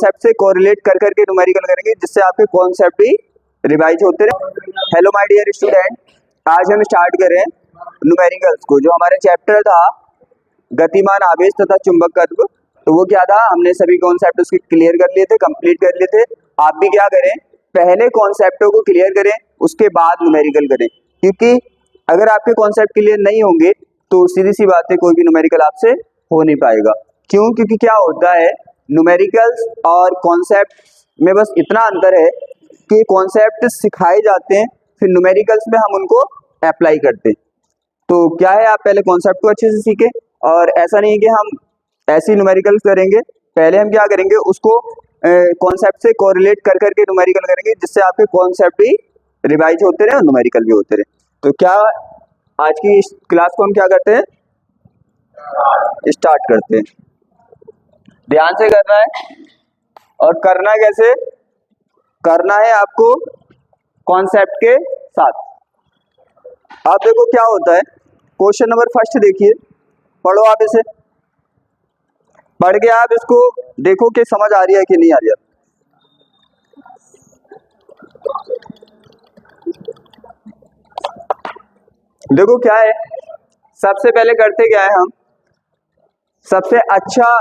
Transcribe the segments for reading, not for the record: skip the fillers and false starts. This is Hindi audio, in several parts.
कॉन्सेप्ट से कोरिलेट कर करके न्यूमेरिकल करेंगे, जिससे आपके कॉन्सेप्ट भी रिवाइज होते रहे। हेलो माय डियर स्टूडेंट, आज हम स्टार्ट करें न्यूमेरिकल्स को। जो हमारा चैप्टर था गतिमान आवेश तथा चुंबकत्व, तो वो क्या था, हमने सभी कॉन्सेप्ट उसके क्लियर कर लिए थे, कंप्लीट कर लिए थे। आप भी क्या करें, पहले कॉन्सेप्टों को क्लियर करें, उसके बाद न्यूमेरिकल करें, क्योंकि अगर आपके कॉन्सेप्ट क्लियर नहीं होंगे तो सीधी सी बात है, कोई भी न्यूमेरिकल आपसे हो नहीं पाएगा। क्यों? क्योंकि क्या होता है, न्यूमेरिकल्स और कॉन्सेप्ट में बस इतना अंतर है कि कॉन्सेप्ट सिखाए जाते हैं, फिर न्यूमेरिकल्स में हम उनको अप्लाई करते हैं। तो क्या है, आप पहले कॉन्सेप्ट को अच्छे से सीखें, और ऐसा नहीं है कि हम ऐसी न्यूमेरिकल्स करेंगे। पहले हम क्या करेंगे, उसको कॉन्सेप्ट से कोरिलेट कर करके न्यूमेरिकल करेंगे, जिससे आपके कॉन्सेप्ट भी रिवाइज होते रहे और न्यूमेरिकल भी होते रहे। तो क्या आज की इस क्लास को हम क्या करते हैं, स्टार्ट करते हैं। ध्यान से करना है, और करना कैसे करना है आपको, कॉन्सेप्ट के साथ। आप देखो क्या होता है, क्वेश्चन नंबर फर्स्ट देखिए, पढ़ो आप इसे, पढ़ के आप इसको देखो कि समझ आ रही है कि नहीं आ रही है। देखो क्या है, सबसे पहले करते क्या है हम, सबसे अच्छा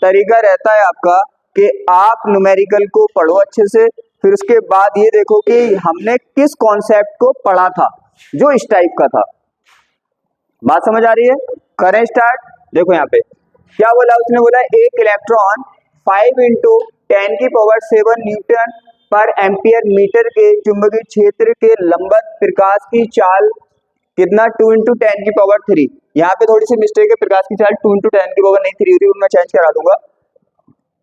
तरीका रहता है आपका कि आप न्यूमेरिकल को पढ़ो अच्छे से, फिर उसके बाद ये देखो कि हमने किस कॉन्सेप्ट को पढ़ा था जो इस टाइप का था। बात समझ आ रही है? करें स्टार्ट। देखो यहाँ पे क्या बोला, उसने बोला एक इलेक्ट्रॉन 5 × 10⁻⁷ न्यूटन पर एम्पियर मीटर के चुंबकीय क्षेत्र के लंबवत प्रकाश की चाल कितना, 2 × 10⁻3। यहाँ पे थोड़ी सी मिस्टेक है, प्रकाश की चाल 2 × 10⁻नहीं 3 हो रही, मैं चेंज करा दूंगा।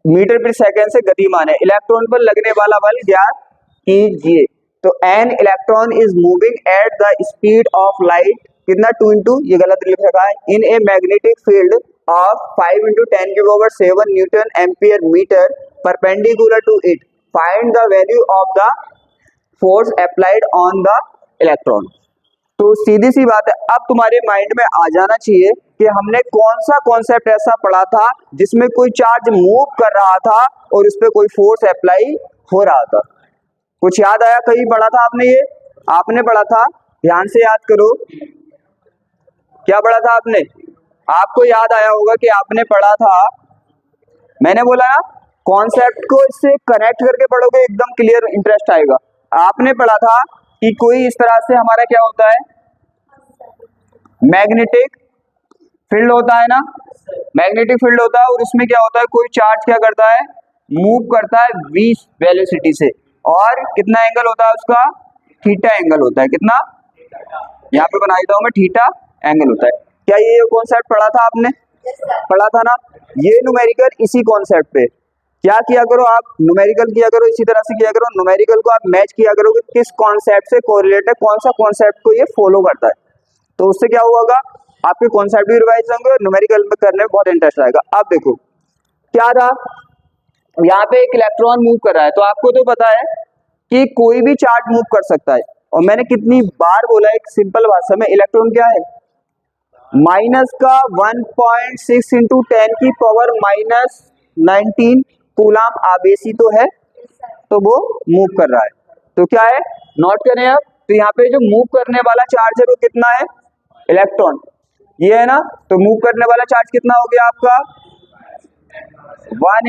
मीटर पर सेकंड से गतिमान है, इलेक्ट्रॉन पर लगने वाला बल ज्ञात कीजिए। तो an electron is moving at the speed of light कितना, 2 × ये गलत लिख रखा है, in a magnetic field of 5 × 10⁻⁷ newton ampere metre perpendicular to it, find the value of the force applied on the electron. तो सीधी सी बात है, अब तुम्हारे माइंड में आ जाना चाहिए कि हमने कौन सा कॉन्सेप्ट ऐसा पढ़ा था जिसमें कोई चार्ज मूव कर रहा था और उस पर कोई फोर्स अप्लाई हो रहा था। कुछ याद आया, कहीं पढ़ा था आपने? ये आपने पढ़ा था, ध्यान से याद करो, क्या पढ़ा था आपने? आपको याद आया होगा कि आपने पढ़ा था, मैंने बोला ना, कॉन्सेप्ट को इससे कनेक्ट करके पढ़ोगे एकदम क्लियर इंटरेस्ट आएगा। आपने पढ़ा था कि कोई इस तरह से हमारा क्या होता है, मैग्नेटिक फील्ड होता है ना, मैग्नेटिक फील्ड होता है, और उसमें क्या होता है, कोई चार्ज क्या करता है, मूव करता है v वेलोसिटी से, और कितना एंगल होता है उसका, थीटा एंगल होता है। कितना, यहाँ पे बना देता हूं मैं, थीटा एंगल होता है। क्या ये कॉन्सेप्ट पढ़ा था आपने? पढ़ा था ना। ये न्यूमेरिकल इसी कॉन्सेप्ट पे क्या किया करो, आप न्यूमेरिकल किया करो, इसी तरह से किया करो। न्यूमेरिकल को आप मैच किया करो कि किस कॉन्सेप्ट से कोरिलेट है, कौन सा कॉन्सेप्ट को ये फॉलो करता है। तो उससे क्या होगा, आपके कॉन्सेप्ट भी रिवाइज होंगे और न्यूमेरिकल में करने में बहुत इंटरेस्ट आएगा। अब देखो क्या था, यहाँ पे एक इलेक्ट्रॉन मूव कर रहा है, तो आपको तो पता है कि कोई भी चार्ज मूव कर सकता है, और मैंने कितनी बार बोला, एक सिंपल भाषा में, इलेक्ट्रॉन क्या है, माइनस का 1.6 × 10⁻⁻19 कूलाम आवेशी तो है, तो वो मूव कर रहा है। तो क्या है, नोट करें अब, तो यहाँ पे जो मूव करने वाला चार्ज है वो कितना है, इलेक्ट्रॉन, ये है ना। तो मूव करने वाला चार्ज कितना हो गया आपका, 1 ×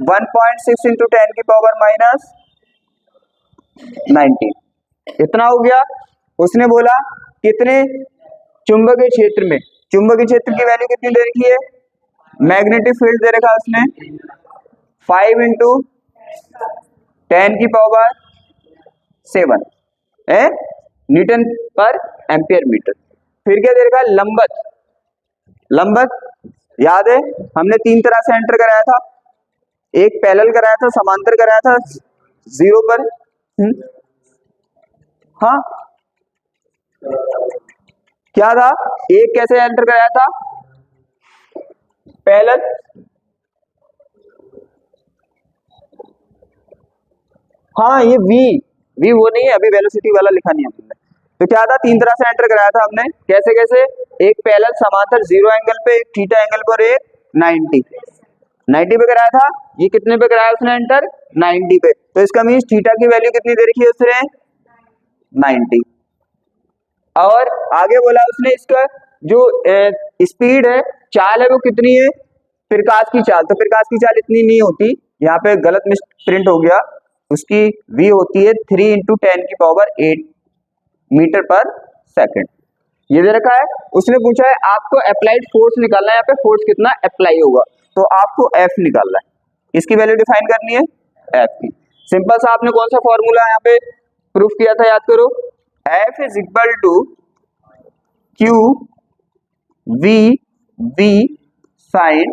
1.6 × 10⁻⁹ इतना हो गया। उसने बोला कितने, चुंबकीय क्षेत्र में, चुंबकीय क्षेत्र की वैल्यू कितनी दे रखी है, मैग्नेटिक फील्ड दे रखा है उसने 5 × 10⁻⁷ है न्यूटन पर एम्पियर मीटर। फिर क्या दे रखा है, लंबवत, लंबवत याद है, हमने 3 तरह से एंटर कराया था, एक पैरेलल कराया था, समांतर कराया था, 0 पर। हाँ क्या था, एक कैसे एंटर कराया था, पैरेलल, हाँ ये v वो नहीं है, अभी वेलोसिटी वाला लिखा नहीं है हमने। तो क्या था, 3 तरह से एंटर कराया था हमने, कैसे कैसे, एक पैरेलल समांतर 0 एंगल पे, एक थीटा एंगल पर, एक 90। 90 पे कराया था, ये कितने पे कराया उसने एंटर, 90 पे। तो इसका मीन्स थीटा की वैल्यू कितनी दे रखी है उसने, 90। और आगे बोला उसने इसका जो स्पीड है, चाल है, वो कितनी है, प्रकाश की चाल। तो प्रकाश की चाल इतनी नहीं होती, यहाँ पे गलत मिस प्रिंट हो गया, उसकी v होती है 3 × 10⁸ मीटर पर सेकंड। ये दे रखा है। उसने पूछा है आपको अप्लाइड फोर्स निकालना है, यहाँ पे फोर्स कितना अप्लाई होगा, तो आपको F निकालना है। इसकी वैल्यू डिफाइन करनी है F की। सिंपल सा आपने कौन सा फॉर्मूला यहाँ पे प्रूफ किया था, याद करो, F = Q V V sin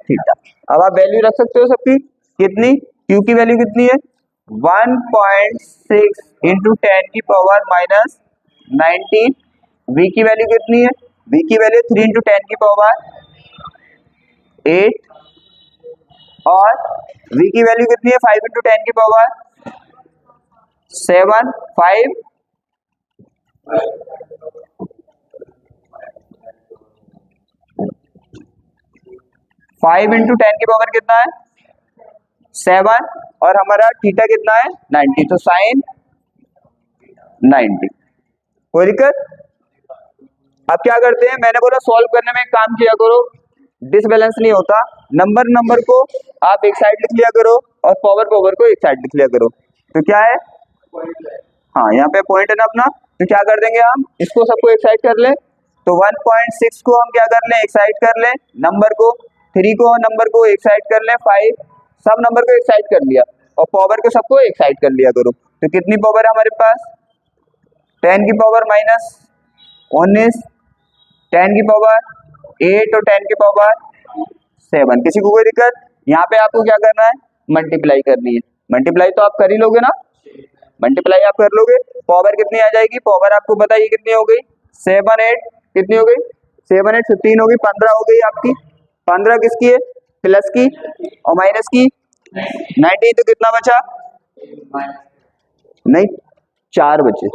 theta. अब आप वैल्यू रख सकते हो सबकी, कितनी, Q की वैल्यू कितनी है 1.6 × 10⁻⁻19। V की वैल्यू कितनी है, V की वैल्यू 3 × 10⁸8 और V की वैल्यू कितनी है 5 × 10⁻7 5 5 × 10 की पावर कितना है 7 और हमारा थीटा कितना है 90, तो साइन 90। कोई दिक्कत। अब क्या करते हैं, मैंने बोला सॉल्व करने में एक काम किया करो, डिसबैलेंस नहीं होता, नंबर को आप एक साइड लिख लिया करो और पावर को एक साइड लिख लिया करो। तो क्या है, हाँ यहाँ पे पॉइंट है ना अपना, तो क्या कर देंगे हम, इसको सबको एक साइड कर ले, तो 1.6 को हम क्या कर ले, एक साइड कर ले, नंबर को 3 को नंबर को एक साइड कर ले, 5 सब नंबर को एक साइड कर लिया और पावर को सबको एक साइड कर लिया करो। तो कितनी पावर है हमारे पास 10⁻⁻19, 10⁻8 और 10⁻7। किसी को कोई दिक्कत। यहाँ पे आपको क्या करना है, मल्टीप्लाई करनी है। मल्टीप्लाई तो आप कर ही लोगे ना, मल्टीप्लाई आप कर लोगे, पावर कितनी आ जाएगी, पावर आपको पता है कितनी हो गई 7 8 कितनी हो गई 7 8 15 होगी, 15 हो गई आपकी। 15 किसकी है, प्लस की और माइनस की 90, तो कितना बचा, नहीं 4 बचे,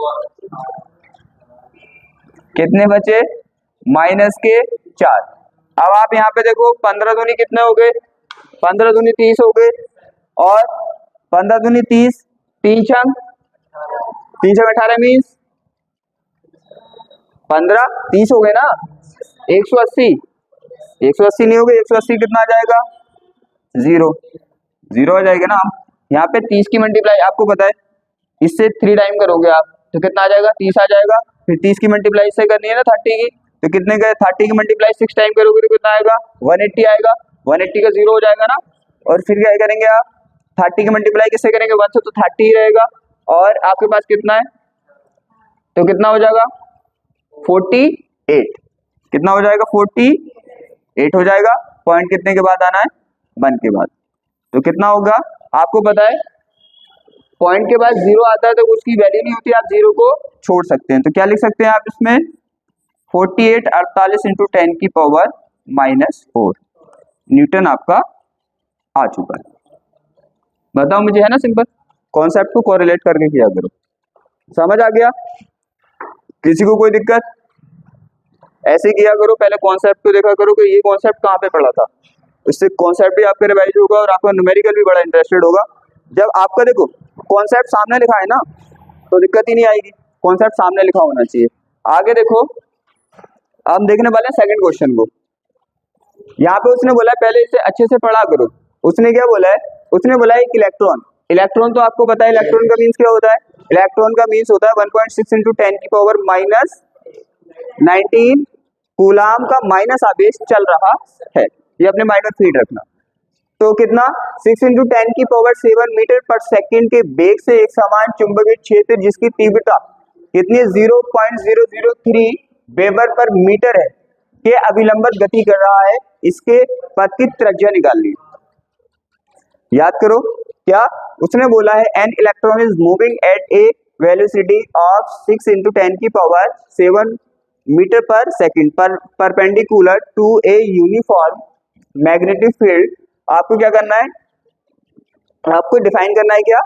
कितने बचे माइनस के 4। अब आप यहाँ पे देखो 15 दूनी कितने हो गए, 15 दूनी 30 हो गए और 15 दूनी 30, 3 छंग 18 मीन्स 15 30 हो गए ना, 180 नहीं हो गए, 180 कितना आ जाएगा 0 आ जाएगा ना। यहाँ पे 30 की मल्टीप्लाई आपको पता है, इससे 3 टाइम करोगे आप तो कितना आ जाएगा 30 आ जाएगा, फिर 30 की मल्टीप्लाई इससे करनी है ना 30 की, तो कितने गए 30 की मल्टीप्लाई 6 टाइम करोगे तो कितना आएगा 180 आएगा, 180 का 0 हो जाएगा ना। और फिर क्या करेंगे आप 30 की मल्टीप्लाई किससे करेंगे 1 से, तो 30 ही रहेगा और आपके पास कितना है, तो कितना हो जाएगा 48, कितना हो जाएगा 48 हो जाएगा। पॉइंट कितने के बाद आना है 1 के बाद, तो कितना होगा आपको पता है, पॉइंट के बाद 0 आता है तो उसकी वैल्यू नहीं होती, आप 0 को छोड़ सकते हैं। तो क्या लिख सकते हैं आप इसमें 48 48 × 10⁻⁻4 न्यूटन आपका आ चुका है। बताओ मुझे, है ना सिंपल, कॉन्सेप्ट को कोरिलेट करके किया करो। समझ आ गया, किसी को कोई दिक्कत, ऐसे किया करो, पहले कॉन्सेप्ट को देखा करो कि ये कॉन्सेप्ट कहाँ पे पढ़ा था, इससे कॉन्सेप्ट भी आपका रिवाइज होगा और आपका न्यूमेरिकल भी बड़ा इंटरेस्टेड होगा। जब आपका देखो कॉन्सेप्ट सामने लिखा है ना तो दिक्कत ही नहीं आएगी, कॉन्सेप्ट सामने लिखा होना चाहिए। आगे देखो, हम देखने वाले हैं सेकंड क्वेश्चन को। यहाँ पे उसने बोला है पहले इसे अच्छे से पढ़ा करो। उसने क्या बोला है, उसने बोला है एक इलेक्ट्रॉन, इलेक्ट्रॉन तो आपको पता है इलेक्ट्रॉन का मीन्स क्या होता है, इलेक्ट्रॉन का मीन्स होता है 1.6 × 10⁻⁻19 कूलाम का माइनस आवेश चल रहा है, ये अपने माइंड में फीड रखना। तो कितना 6 × 10⁻7 मीटर पर सेकंड के वेग से एक समान चुंबकीय क्षेत्र जिसकी तीव्रता कितनी 0.003 वेबर पर मीटर है के अभिलंबित गति कर रहा है, इसके पथ की त्रिज्या निकालनी है। याद करो क्या उसने बोला है, an electron is moving at a velocity of 6 × 10⁻7 meter per second पर perpendicular to a uniform magnetic field. आपको क्या करना है, आपको डिफाइन करना है, क्या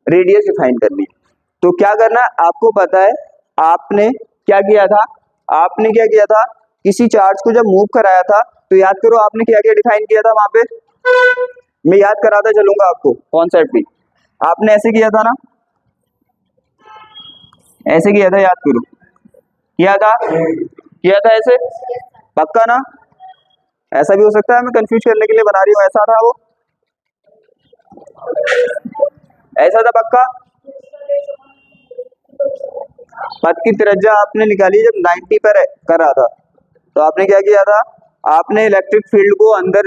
रेडियस डिफाइन करनी है। तो क्या करना है आपको पता है, आपने क्या किया था, किसी चार्ज को जब मूव कराया था तो याद करो आपने क्या क्या डिफाइन किया था वहां पे, मैं याद कराता चलूंगा आपको कॉन्सेप्ट भी। आपने ऐसे किया था ना, ऐसे किया था, याद करो, किया था ऐसे, पक्का ना? ऐसा भी हो सकता है मैं कंफ्यूज करने के लिए बना रही हूँ, ऐसा था वो, ऐसा था पक्का? पथ की त्रिज्या आपने निकाली जब 90 पर कर रहा था, तो आपने क्या किया था, आपने इलेक्ट्रिक फील्ड को अंदर,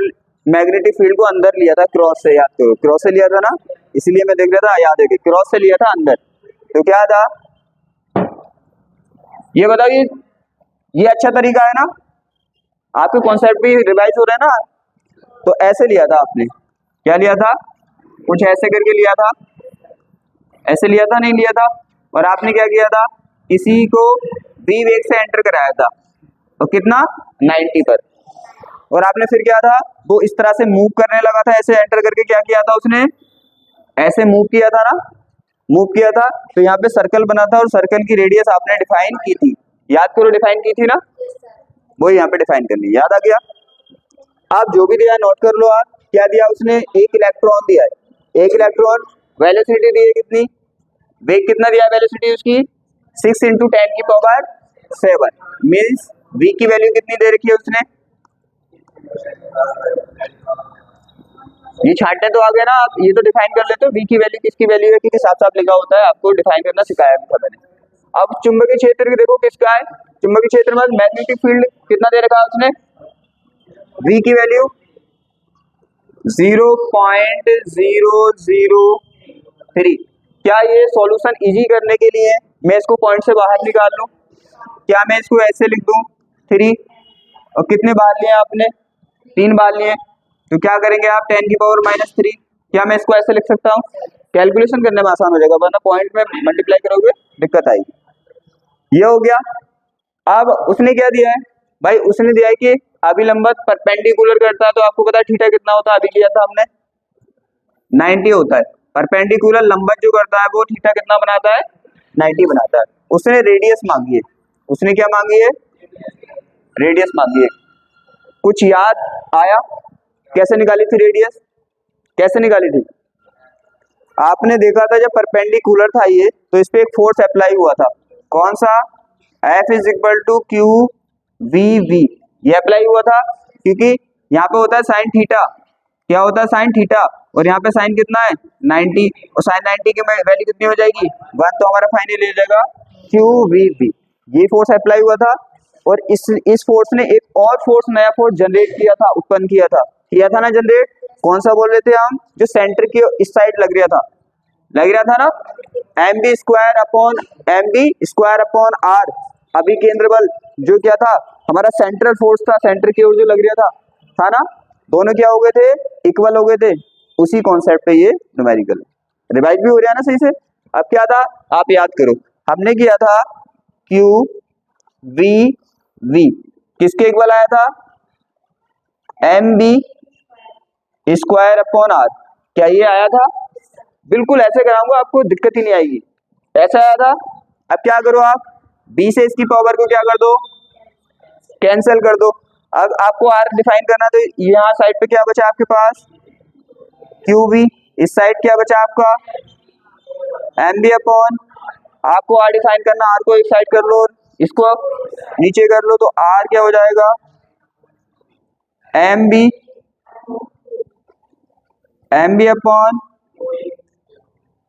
मैग्नेटिक फील्ड को अंदर लिया था क्रॉस से, याद करो, क्रॉस से लिया था ना, इसलिए मैं देख रहा था, याद है कि क्रॉस से लिया था अंदर। तो क्या था, ये बताओ, ये अच्छा तरीका है ना? आपके कॉन्सेप्ट भी रिवाइज हो रहे हैं ना? तो ऐसे लिया था आपने, क्या लिया था, कुछ ऐसे करके लिया था, ऐसे लिया था, नहीं लिया था? और आपने क्या किया था, किसी को v वेग से एंटर कराया था, तो कितना, 90 पर, और आपने फिर क्या था, वो इस तरह से मूव करने लगा था, ऐसे एंटर करके क्या किया था उसने, ऐसे मूव किया था ना, मूव किया था, तो यहाँ पे सर्कल बना था और सर्कल की रेडियस आपने डिफाइन की थी, याद करो, डिफाइन की थी ना, वो यहाँ पे डिफाइन करनी, याद आ गया? आप जो भी दिया नोट कर लो आप, क्या दिया उसने, एक इलेक्ट्रॉन दिया है, एक इलेक्ट्रॉन, वेलोसिटी दी है कितनी, वेग कितना दिया, वेलोसिटी उसकी 6 × 10⁻⁷ मीन्स v की वैल्यू कितनी दे रखी है उसने, ये छांटने तो आ गया ना, आप ये तो डिफाइन कर लेते हो v की वैल्यू किसकी वैल्यू है, क्योंकि साफ साफ लिखा होता है, आपको डिफाइन करना सिखाया भी था मैंने। अब चुंबकीय क्षेत्र की देखो किसका है, चुंबकीय क्षेत्र में मैग्नेटिक फील्ड कितना दे रखा है उसने, v की वैल्यू 0.003। क्या ये सॉल्यूशन इजी करने के लिए मैं इसको पॉइंट से बाहर निकाल लूं, क्या मैं इसको ऐसे लिख दूं 3, और कितने बार लिए आपने, 3 बार लिए, तो क्या करेंगे आप 10⁻⁻3, क्या मैं इसको ऐसे लिख सकता हूँ, कैलकुलेशन करने में आसान हो जाएगा, वरना पॉइंट में मल्टीप्लाई करोगे दिक्कत आएगी। ये हो गया। अब उसने क्या दिया है भाई, उसने दिया है कि अभिलंबत परपेंडिकुलर करता है, तो आपको पता है थीटा कितना होता है, अभी लिया था हमने 90 होता है, परपेंडिकुलर लंबन जो करता है वो थीटा कितना बनाता है, 90 बनाता है। उसने रेडियस मांगी है, उसने क्या मांगी है, रेडियस मांगी है। कुछ याद आया कैसे निकाली थी रेडियस, कैसे निकाली थी? आपने देखा था जब परपेंडिकुलर था ये, तो इस पे एक फोर्स अप्लाई हुआ था, कौन सा, F = QVV, ये अप्लाई हुआ था, क्योंकि यहाँ पे होता है साइन थीटा, क्या होता है, साइन थीटा, और यहाँ पे साइन कितना है 90, और साइन 90 की वैल्यू कितनी हो जाएगी 1, तो हमारा फाइनल हो जाएगा QVV। ये फोर्स अप्लाई हुआ था, और इस फोर्स ने एक और फोर्स, नया फोर्स जनरेट किया था, उत्पन्न किया था ना जनरेट, कौन सा बोल रहे थे हम, जो सेंटर की इस साइड लग रहा था ना, mb² अभी केंद्र बल, जो क्या था हमारा सेंट्रल फोर्स था, सेंटर की ओर जो लग रहा था ना, दोनों क्या हो गए थे, इक्वल हो गए थे। उसी कॉन्सेप्ट पे ये न्यूमेरिकल रिवाइज भी हो रहा है ना सही से। अब क्या था, आप याद करो, हमने किया था QVV, किसके इक्वल आया था, mb²/r, क्या ये आया था? बिल्कुल ऐसे कराऊंगा, आपको दिक्कत ही नहीं आएगी, ऐसा आया था। अब क्या करो आप, b से इसकी पावर को क्या कर दो, कैंसिल कर दो। अब आपको r डिफाइन करना, तो यहाँ साइड पे क्या बचा आपके पास, QV, इस साइड क्या बचा आपका, mb/, आपको r डिफाइन करना, r को एक साइड कर लो, इसको नीचे कर लो, तो r क्या हो जाएगा, mb/,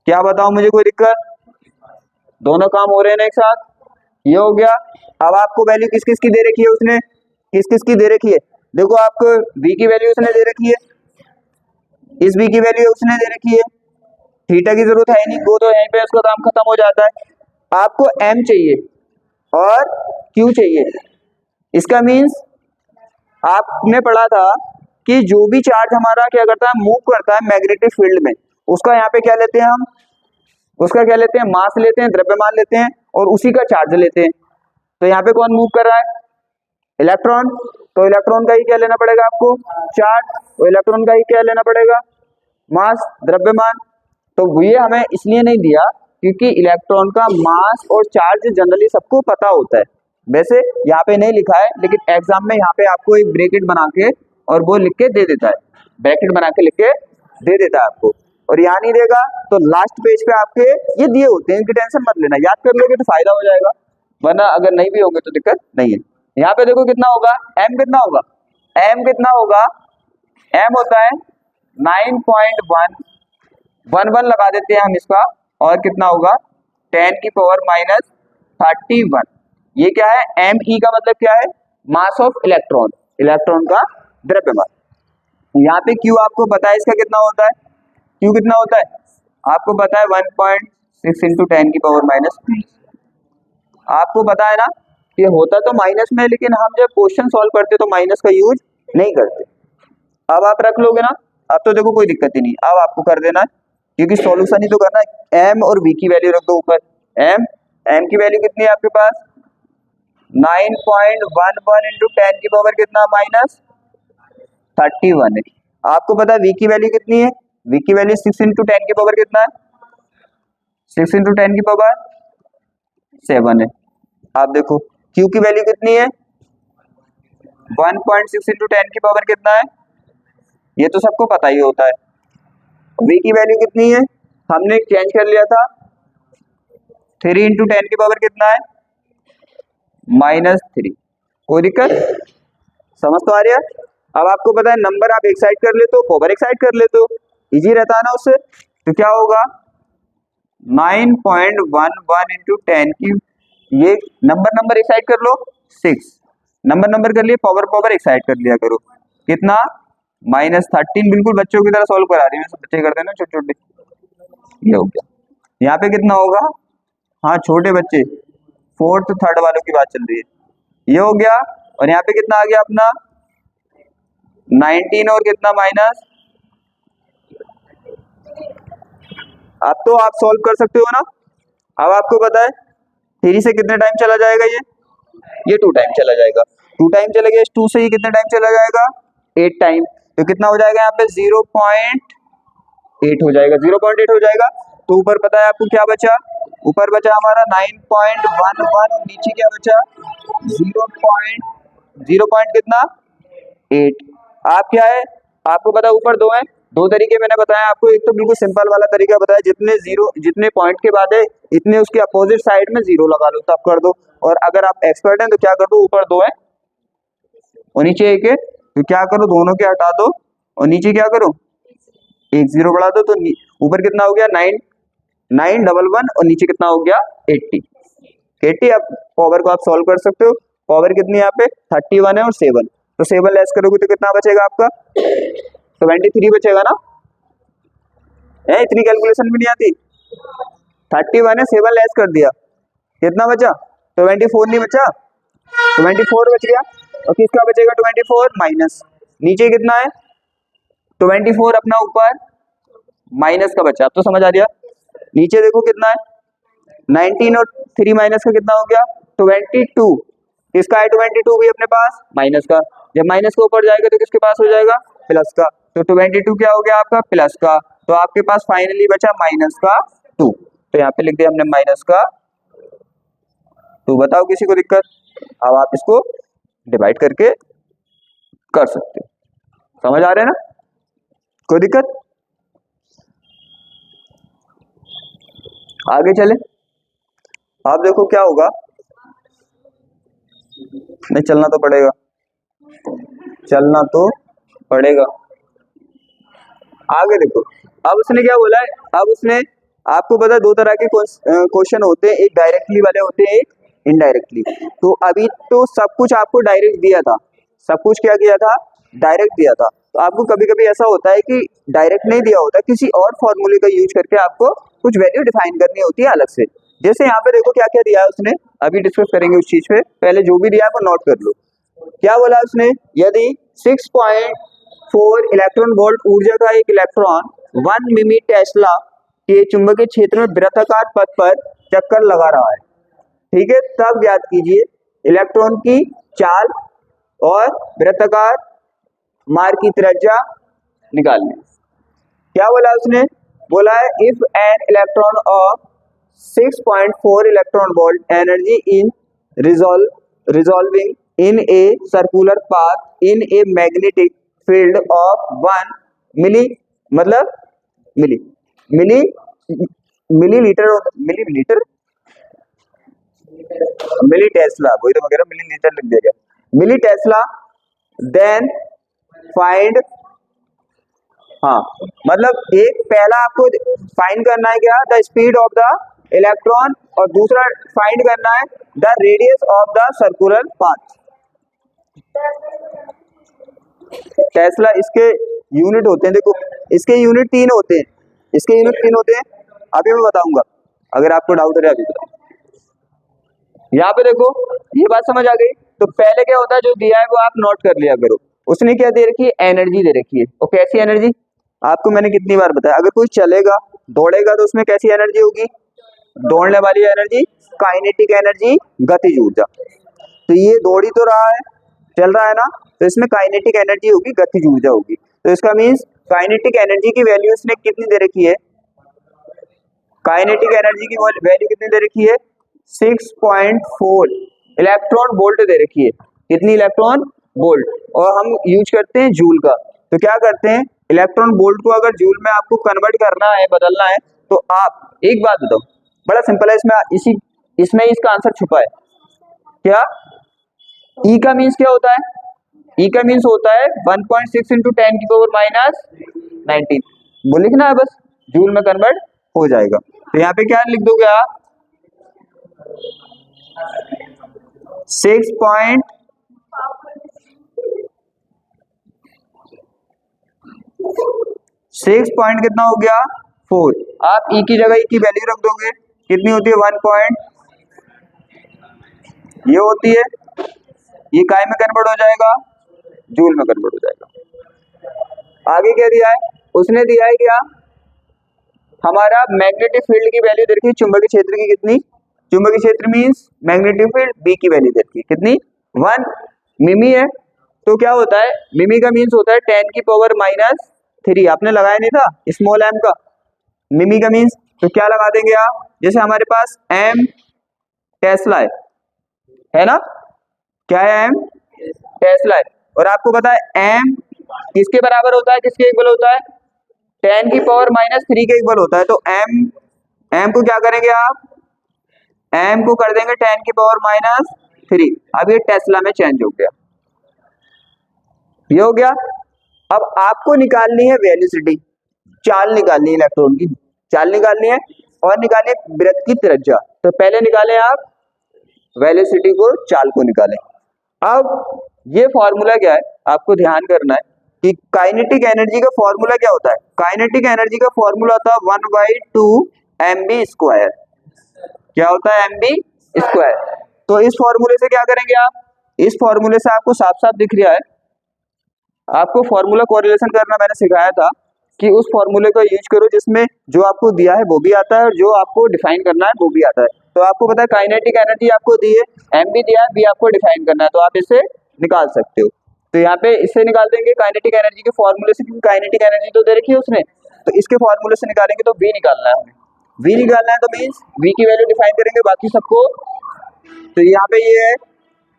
क्या बताओ मुझे, कोई दिक्कत? दोनों काम हो रहे हैं ना एक साथ, ये हो गया। अब आपको वैल्यू किस किस की दे रखी है उसने, किस किस की दे रखी है, देखो आपको v की वैल्यू उसने दे रखी है, इस v की वैल्यू उसने दे रखी है, थीटा की जरूरत है नहीं, वो तो यहीं पे उसका काम खत्म हो जाता है। आपको m चाहिए और q चाहिए, इसका मीन्स आपने पढ़ा था कि जो भी चार्ज हमारा क्या करता है, मूव करता है मैग्नेटिक फील्ड में, उसका यहाँ पे क्या लेते हैं हम, उसका क्या लेते हैं, मास लेते हैं, द्रव्यमान लेते हैं, और उसी का चार्ज लेते हैं। तो यहाँ पे कौन मूव कर रहा है, इलेक्ट्रॉन, तो इलेक्ट्रॉन का ही क्या लेना पड़ेगा आपको, चार्ज, तो इलेक्ट्रॉन का ही क्या लेना पड़ेगा, मास, द्रव्यमान। तो ये हमें इसलिए नहीं दिया क्योंकि इलेक्ट्रॉन का मास और चार्ज जनरली सबको पता होता है, वैसे यहाँ पे नहीं लिखा है, लेकिन एग्जाम में यहाँ पे आपको एक ब्रैकेट बना के और वो लिख के दे देता है, ब्रैकेट बना के लिख के दे देता है आपको। और यहाँ नहीं देगा तो लास्ट पेज पे आपके ये दिए होते हैं, इनकी टेंशन मत लेना, याद कर लोगे तो फायदा हो जाएगा, वरना अगर नहीं भी होंगे तो दिक्कत नहीं है। यहाँ पे देखो कितना होगा, m कितना होगा, m कितना होगा, m होता है 9.1, 1 लगा देते हैं हम इसका, और कितना होगा 10 की पावर माइनस 31। ये क्या है, me का मतलब क्या है, मास ऑफ इलेक्ट्रॉन, इलेक्ट्रॉन का द्रव्यमान। यहाँ पे q आपको पता है इसका कितना होता है, q कितना होता है आपको पता है 1.6 इंटू 10 की पावर माइनस 3। आपको पता है ना कि होता तो माइनस में, लेकिन हम जब क्वेश्चन सॉल्व करते तो माइनस का यूज नहीं करते। अब आप रख लोगे ना, अब तो देखो कोई दिक्कत ही नहीं, अब आपको कर देना है क्योंकि सॉल्यूशन ही तो करना है। m और v की वैल्यू रख दो ऊपर, m की वैल्यू कितनी है आपके पास 9.11 इंटू 10 की पावर कितना माइनस 31 है। आपको पता है v की वैल्यू कितनी है, v की वैल्यू 6 इंटू 10 की पावर कितना है, 6 इंटू 10 की पावर 7 है। आप देखो q की वैल्यू कितनी है 1.6 इंटू 10 की पावर कितना है, ये तो सबको पता ही होता है। v की वैल्यू कितनी है, हमने चेंज कर लिया था, 3 इंटू 10 की पावर कितना है -3। कोई दिक्कत, समझ तो आ रही है। अब आपको पता है नंबर आप एक साइड कर लेते हो, पावर एक साइड कर लेते हो, इजी रहता है ना उससे। तो क्या होगा 9.11 इंटू 10 की, ये नंबर एक साइड कर लो, 6 नंबर कर लिए, पावर एक साइड कर लिया करो, कितना -13। बिल्कुल बच्चों की तरह सॉल्व करा रही है, सब बच्चे करते हैं ना छोटे छोटे। ये हो गया, यहाँ पे कितना होगा, हाँ छोटे बच्चे 4th 3rd वालों की बात चल रही है, ये हो गया। और यहाँ पे कितना आ गया अपना 19 और कितना माइनस, अब तो आप सॉल्व कर सकते हो ना। अब आपको पता है 3 से कितने टाइम चला जाएगा, ये 2 टाइम चला जाएगा, 2 टाइम चला गया, 2 से ये कितने टाइम चला जाएगा 8 टाइम। तो कितना हो जाएगा यहाँ पे 0.8 हो जाएगा, 0.8 हो जाएगा। तो ऊपर पता है आपको क्या बचा, ऊपर बचा हमारा 9.11, नीचे क्या बचा 0 कितना 8। आप क्या है आपको पता है ऊपर 2 है, 2 तरीके मैंने बताया आपको। एक तो बिल्कुल सिंपल वाला तरीका बताया, जितने पॉइंट के बाद है इतने उसके अपोजिट साइड में 0 लगा लो, तब कर दो। और अगर आप एक्सपर्ट हैं तो क्या कर दो, ऊपर 2 है और नीचे 1 है, तो क्या करो दोनों के हटा दो और नीचे क्या करो 1 0 बढ़ा दो। तो ऊपर कितना हो गया 911 और नीचे कितना हो गया 80। अब पावर को आप सॉल्व कर सकते हो, पावर कितनी यहाँ पे 31 है और 7, तो 7 लेस करोगे तो कितना बचेगा आपका 23 बचेगा ना, है इतनी कैलकुलेशन भी नहीं आती। 31 है 7 लेस कर दिया, कितना बचा 24 नहीं बचा, 24 बच गया। और किसका बचेगा 24 माइनस, नीचे कितना है 24 अपना ऊपर माइनस का बचा। अब तो समझ आ रहा, नीचे देखो कितना है 19 और 3 माइनस का कितना हो गया 22। किसका है 22 भी अपने पास माइनस का, जब माइनस का ऊपर जाएगा तो किसके पास हो जाएगा प्लस का। तो 22 क्या हो गया आपका प्लस का, तो आपके पास फाइनली बचा -2। तो यहाँ पे लिख दिया हमने -2। बताओ किसी को दिक्कत, अब आप इसको डिवाइड करके कर सकते हो, समझ आ रहे हैं ना, कोई दिक्कत। आगे चले, आप देखो क्या होगा, नहीं चलना तो पड़ेगा, चलना तो पड़ेगा। आगे देखो, अब उसने क्या बोला है, अब उसने आपको पता 2 तरह के क्वेश्चन होते हैं, एक डायरेक्टली वाले होते हैं, एक इनडायरेक्टली। तो अभी तो सब कुछ आपको डायरेक्ट दिया था, सब कुछ क्या किया था डायरेक्ट दिया था। तो आपको कभी कभी ऐसा होता है कि डायरेक्ट नहीं दिया होता, किसी और फॉर्मूले का यूज करके आपको कुछ वैल्यू डिफाइन करनी होती है अलग से। जैसे यहाँ पे देखो क्या क्या दिया है उसने, अभी डिस्कस करेंगे उस चीज पे, पहले जो भी दिया है वो नोट कर लो। क्या बोला उसने, यदि 6.4 इलेक्ट्रॉन वोल्ट ऊर्जा का एक इलेक्ट्रॉन 1 मिमी टेस्ला के चुंबकीय क्षेत्र में वृत्ताकार पथ पर चक्कर लगा रहा है, ठीक है, तब ज्ञात कीजिए इलेक्ट्रॉन की चाल और वृत्ताकार मार्ग की त्रिज्या निकालने। क्या बोला उसने, बोला है if an electron of 6.4 electron volt energy in resolving in a circular path in a magnetic field of 1 मिली, मतलब मिलीलीटर, मिली टेस्ला, वही तो वगैरह मिलीलीटर लिख दिया गया, मिली टेस्ला, देन फाइंड, हाँ मतलब एक पहला आपको फाइंड करना है क्या, the speed of the electron, और दूसरा फाइंड करना है the radius of the circular path. Tesla इसके यूनिट होते हैं, देखो इसके यूनिट 3 होते हैं, इसके यूनिट 3 होते हैं, अभी मैं बताऊंगा, अगर आपको डाउट है अभी बताऊं। यहाँ पे देखो ये बात समझ आ गई। तो पहले क्या होता है, जो दिया है वो आप नोट कर लिया करो। उसने क्या दे रखी है, एनर्जी दे रखी है, और कैसी एनर्जी, आपको मैंने कितनी बार बताया, अगर कोई चलेगा दौड़ेगा तो उसमें कैसी एनर्जी होगी, दौड़ने वाली एनर्जी, काइनेटिक एनर्जी, गतिज ऊर्जा। तो ये दौड़ ही तो रहा है, चल रहा है ना, तो इसमें काइनेटिक एनर्जी होगी, गतिज ऊर्जा होगी। तो इसका मीन्स काइनेटिक एनर्जी की वैल्यू इसने कितनी दे रखी है, काइनेटिक एनर्जी की वैल्यू कितनी दे रखी है, 6.4 इलेक्ट्रॉन वोल्ट दे रखी है। कितनी इलेक्ट्रॉन वोल्ट, और हम यूज करते हैं जूल का। तो क्या करते हैं, इलेक्ट्रॉन वोल्ट को अगर जूल में आपको कन्वर्ट करना है, बदलना है, तो आप एक बात बताओ, बड़ा सिंपल है, इसमें इसका आंसर छुपा है क्या। ई का मीन्स क्या होता है, ई का मीन्स होता है 1.6 इंटू 10 की पावर -19, वो लिखना है बस, जूल में कन्वर्ट हो जाएगा। तो यहाँ पे क्या लिख दोगे आप, 6 पॉइंट कितना हो गया 4, आप ई की जगह ई की वैल्यू रख दोगे, कितनी होती है 1 पॉइंट, ये होती है, ये काय में कन्वर्ट हो जाएगा, जूल में कन्वर्ट हो जाएगा। आगे क्या दिया है, उसने दिया है क्या, हमारा मैग्नेटिक फील्ड की वैल्यू दे रखी है, चुंबकीय क्षेत्र की कितनी, चुंबकीय क्षेत्र मींस मैग्नेटिक फील्ड बी की वैल्यू दे रखी है, कितनी 1 मिमी है। तो क्या होता है, मिमी का मीन्स होता है 10 की पावर -3, आपने लगाया नहीं था स्मॉल एम का, मिमी का मीन्स, तो क्या लगा देंगे आप, जैसे हमारे पास एम टेस्ला है ना, क्या है, एम टेस्ला है, और आपको पता है एम किसके बराबर होता है, किसके इक्वल होता है, 10 की पावर -3 के इक्वल होता है। तो एम को क्या करेंगे आप, एम को कर देंगे 10 की पावर -3, अब ये टेस्ला में चेंज हो गया, ये हो गया। अब आपको निकालनी है वेलोसिटी, चाल निकालनी है, इलेक्ट्रॉन की चाल निकालनी है, और निकालनी है वृत्त की त्रिज्या। तो पहले निकालें आप वेलोसिटी को, चाल को निकालें। अब ये फॉर्मूला क्या है, आपको ध्यान करना है कि काइनेटिक एनर्जी का फॉर्मूला क्या होता है, काइनेटिक एनर्जी का फॉर्मूला होता है 1/2 mv², क्या होता है mv²। तो इस फॉर्मूले से क्या करेंगे आप, इस फॉर्मूले से आपको साफ साफ दिख रहा है, आपको फॉर्मूला कोरिलेशन करना मैंने सिखाया था कि उस फॉर्मूले का यूज करो जिसमें जो आपको दिया है वो भी आता है और जो आपको डिफाइन करना है वो भी आता है। तो आपको पता है काइनेटिक एनर्जी आपको दी है, एम भी दिया है, बी आपको डिफाइन करना है, तो आप इसे निकाल सकते हो। तो यहाँ पे इससे निकाल देंगे काइनेटिक एनर्जी के फॉर्मूले से, क्योंकि काइनेटिक एनर्जी तो दे रखी है उसने, तो इसके फॉर्मूले से निकालेंगे तो वी निकालना है हमें, वी निकालना है, तो मीन्स वी की वैल्यू डिफाइन करेंगे, बाकी सबको। तो यहाँ पे ये है,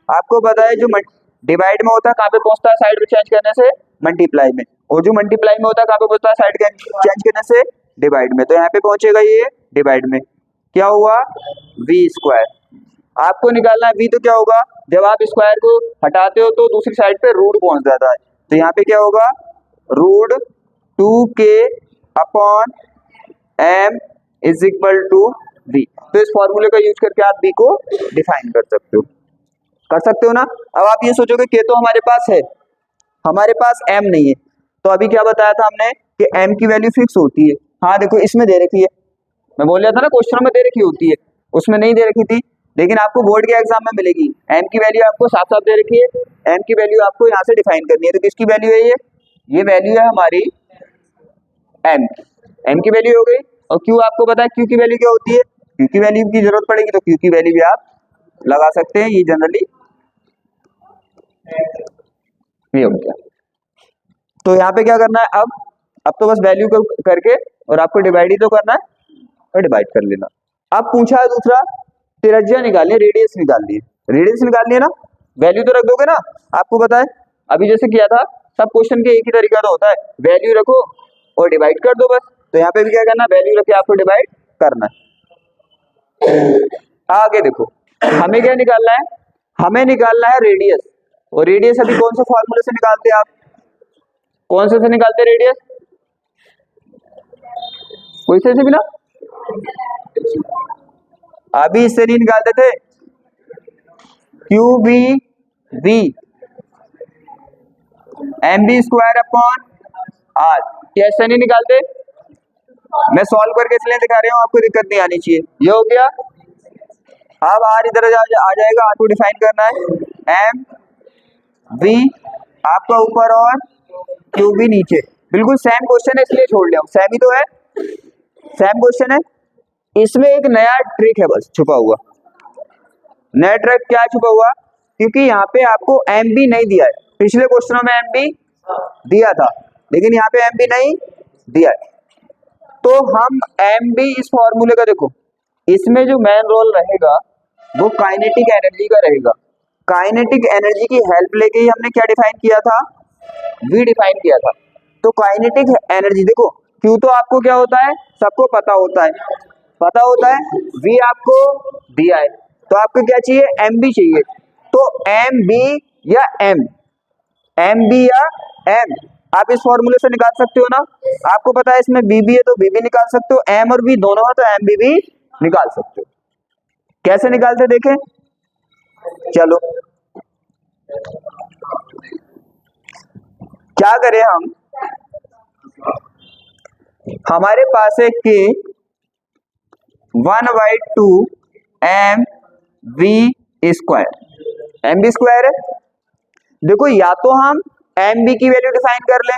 आपको पता है जो डिवाइड में होता है कहाँ पे पहुंचता है, साइड में चेंज करने से मल्टीप्लाई में, और जो मल्टीप्लाई में होता है कहाँ पे पहुंचता है, साइड चेंज करने से डिवाइड में। तो यहाँ पे पहुंचेगा ये डिवाइड में, क्या हुआ v²। आपको निकालना है v, तो क्या होगा, जब आप स्क्वायर को हटाते हो तो दूसरी साइड पे रूट पहुंच जाता है, तो यहाँ पे क्या होगा √2k/m = v। तो इस फॉर्मूले का यूज करके आप v को डिफाइन कर सकते हो ना। अब आप ये सोचोगे कि तो हमारे पास है, हमारे पास m नहीं है, तो अभी क्या बताया था हमने कि m की वैल्यू फिक्स होती है। हाँ देखो इसमें दे रखी है, मैं बोल रहा था ना क्वेश्चन में दे रखी होती है, उसमें नहीं दे रखी थी, लेकिन आपको बोर्ड के एग्जाम में मिलेगी। m की वैल्यू आपको साफ साफ दे रखी है, m की वैल्यू आपको यहाँ से डिफाइन करनी है। तो किसकी वैल्यू है ये वैल्यू है हमारी m की वैल्यू हो गई। और q आपको पता है q की वैल्यू क्या होती है, q की वैल्यू की जरूरत पड़ेगी तो q की वैल्यू भी आप लगा सकते हैं, ये जनरली ये हो गया। तो यहाँ पे क्या करना है, अब तो बस वैल्यू को करके और आपको डिवाइड ही तो करना है, और डिवाइड कर लेना। अब पूछा है दूसरा, त्रिज्या निकालनी है, रेडियस निकालनी है, रेडियस निकालनी है ना, वैल्यू तो रख दोगे ना। आपको पता है अभी जैसे किया था सब क्वेश्चन के एक ही तरीका तो होता है, वैल्यू रखो और डिवाइड कर दो बस। तो यहाँ पे भी क्या करना है, वैल्यू रख के आपको डिवाइड करना है। आगे देखो, हमें क्या निकालना है, हमें निकालना है रेडियस। और रेडियस अभी कौन से फॉर्मूले से निकालते हैं आप, कौन से निकालते हैं रेडियस, कोई से भी ना, अभी इससे नहीं निकालते थे, Q B B M B square upon R, कैसे नहीं निकालते, मैं सॉल्व करके इसलिए दिखा रहा हूं, आपको दिक्कत नहीं आनी चाहिए। ये हो गया, अब आर इधर आ जाएगा, आर को डिफाइन करना है, एम वी आपका ऊपर और क्यू बी नीचे। बिल्कुल सेम क्वेश्चन है इसलिए छोड़ लिया हूं, सेम ही तो है, सेम क्वेश्चन है। इसमें एक नया ट्रिक है बस छुपा हुआ, नया ट्रिक क्या छुपा हुआ, क्योंकि यहाँ पे आपको एम बी नहीं दिया है, पिछले क्वेश्चनों में एम बी दिया था लेकिन यहाँ पे एम बी नहीं दिया है। तो हम एम बी इस फॉर्मूले का देखो, इसमें जो मेन रोल रहेगा वो काइनेटिक एनर्जी का रहेगा। काइनेटिक एनर्जी की हेल्प लेके ही हमने क्या डिफाइन किया था, वी डिफाइन किया था। तो काइनेटिक एनर्जी देखो, क्यू तो आपको क्या होता है, सबको पता होता है, वी आपको दिया है, तो आपको क्या चाहिए, एम बी चाहिए। तो एम बी या एम बी या एम आप इस फॉर्मूले से निकाल सकते हो ना, आपको पता है इसमें बी भी है तो बी भी निकाल सकते हो, एम और बी दोनों है तो एम बी भी निकाल सकते हो। कैसे निकालते देखें, चलो क्या करें हम, हमारे पास है के 1/2 M V square, M B square है। देखो या तो हम एम बी की वैल्यू डिफाइन कर लें,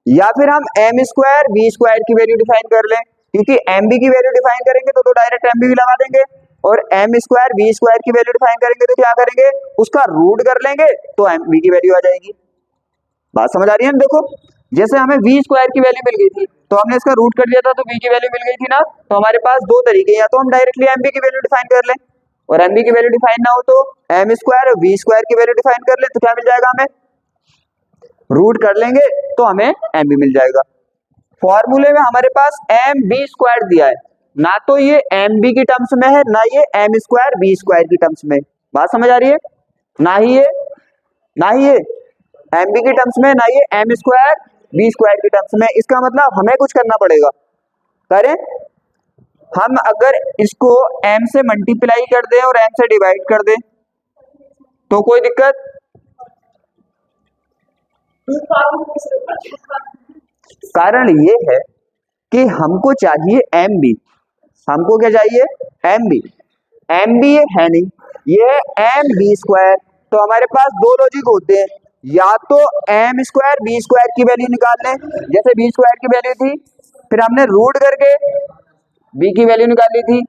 या फिर हम एम स्क्वायर वी स्क्वायर की वैल्यू डिफाइन कर लें, क्योंकि एम बी की वैल्यू डिफाइन करेंगे तो डायरेक्ट एम बी लगा देंगे, और एम स्क्वायर वी स्क्वायर की वैल्यू डिफाइन करेंगे तो क्या करेंगे, उसका रूट कर लेंगे तो एम बी की वैल्यू आ जाएगी। बात समझ आ रही है ना, देखो जैसे हमें वी स्क्वायर की वैल्यू मिल गई थी तो हमने इसका रूट कर दिया था तो वी की वैल्यू मिल गई थी ना, तो हमारे पास दो तरीके, या तो हम डायरेक्टली एम बी की वैल्यू डिफाइन कर लें, और एम बी की वैल्यू डिफाइन ना हो तो एम स्क्वायर और वी स्क्वायर की वैल्यू डिफाइन कर ले, तो क्या मिल जाएगा, हमें रूट कर लेंगे तो हमें एम बी मिल जाएगा। फॉर्मूले में हमारे पास एम बी स्क्वायर दिया है, ना तो ये एम बी की टर्म्स में है ना ये एम स्क्वायर बी स्क्वायर की टर्म्स में। बात समझ आ रही है, ना ही ये एम बी की टर्म्स में, ना ये एम स्क्वायर बी स्क्वायर की टर्म्स में। इसका मतलब हमें कुछ करना पड़ेगा, करें हम, अगर इसको m से मल्टीप्लाई कर दें और m से डिवाइड कर दें तो कोई दिक्कत, कारण ये है कि हमको चाहिए एम बी, हमको क्या चाहिए, एम बी ये है नहीं, ये है एम बी स्क्वायर। तो हमारे पास दो लॉजिक होते हैं, या तो एम स्क्वायर बी स्क्वायर की वैल्यू निकाल लें, जैसे बी स्क्वायर की वैल्यू थी फिर हमने रूट करके बी की वैल्यू निकाली थी,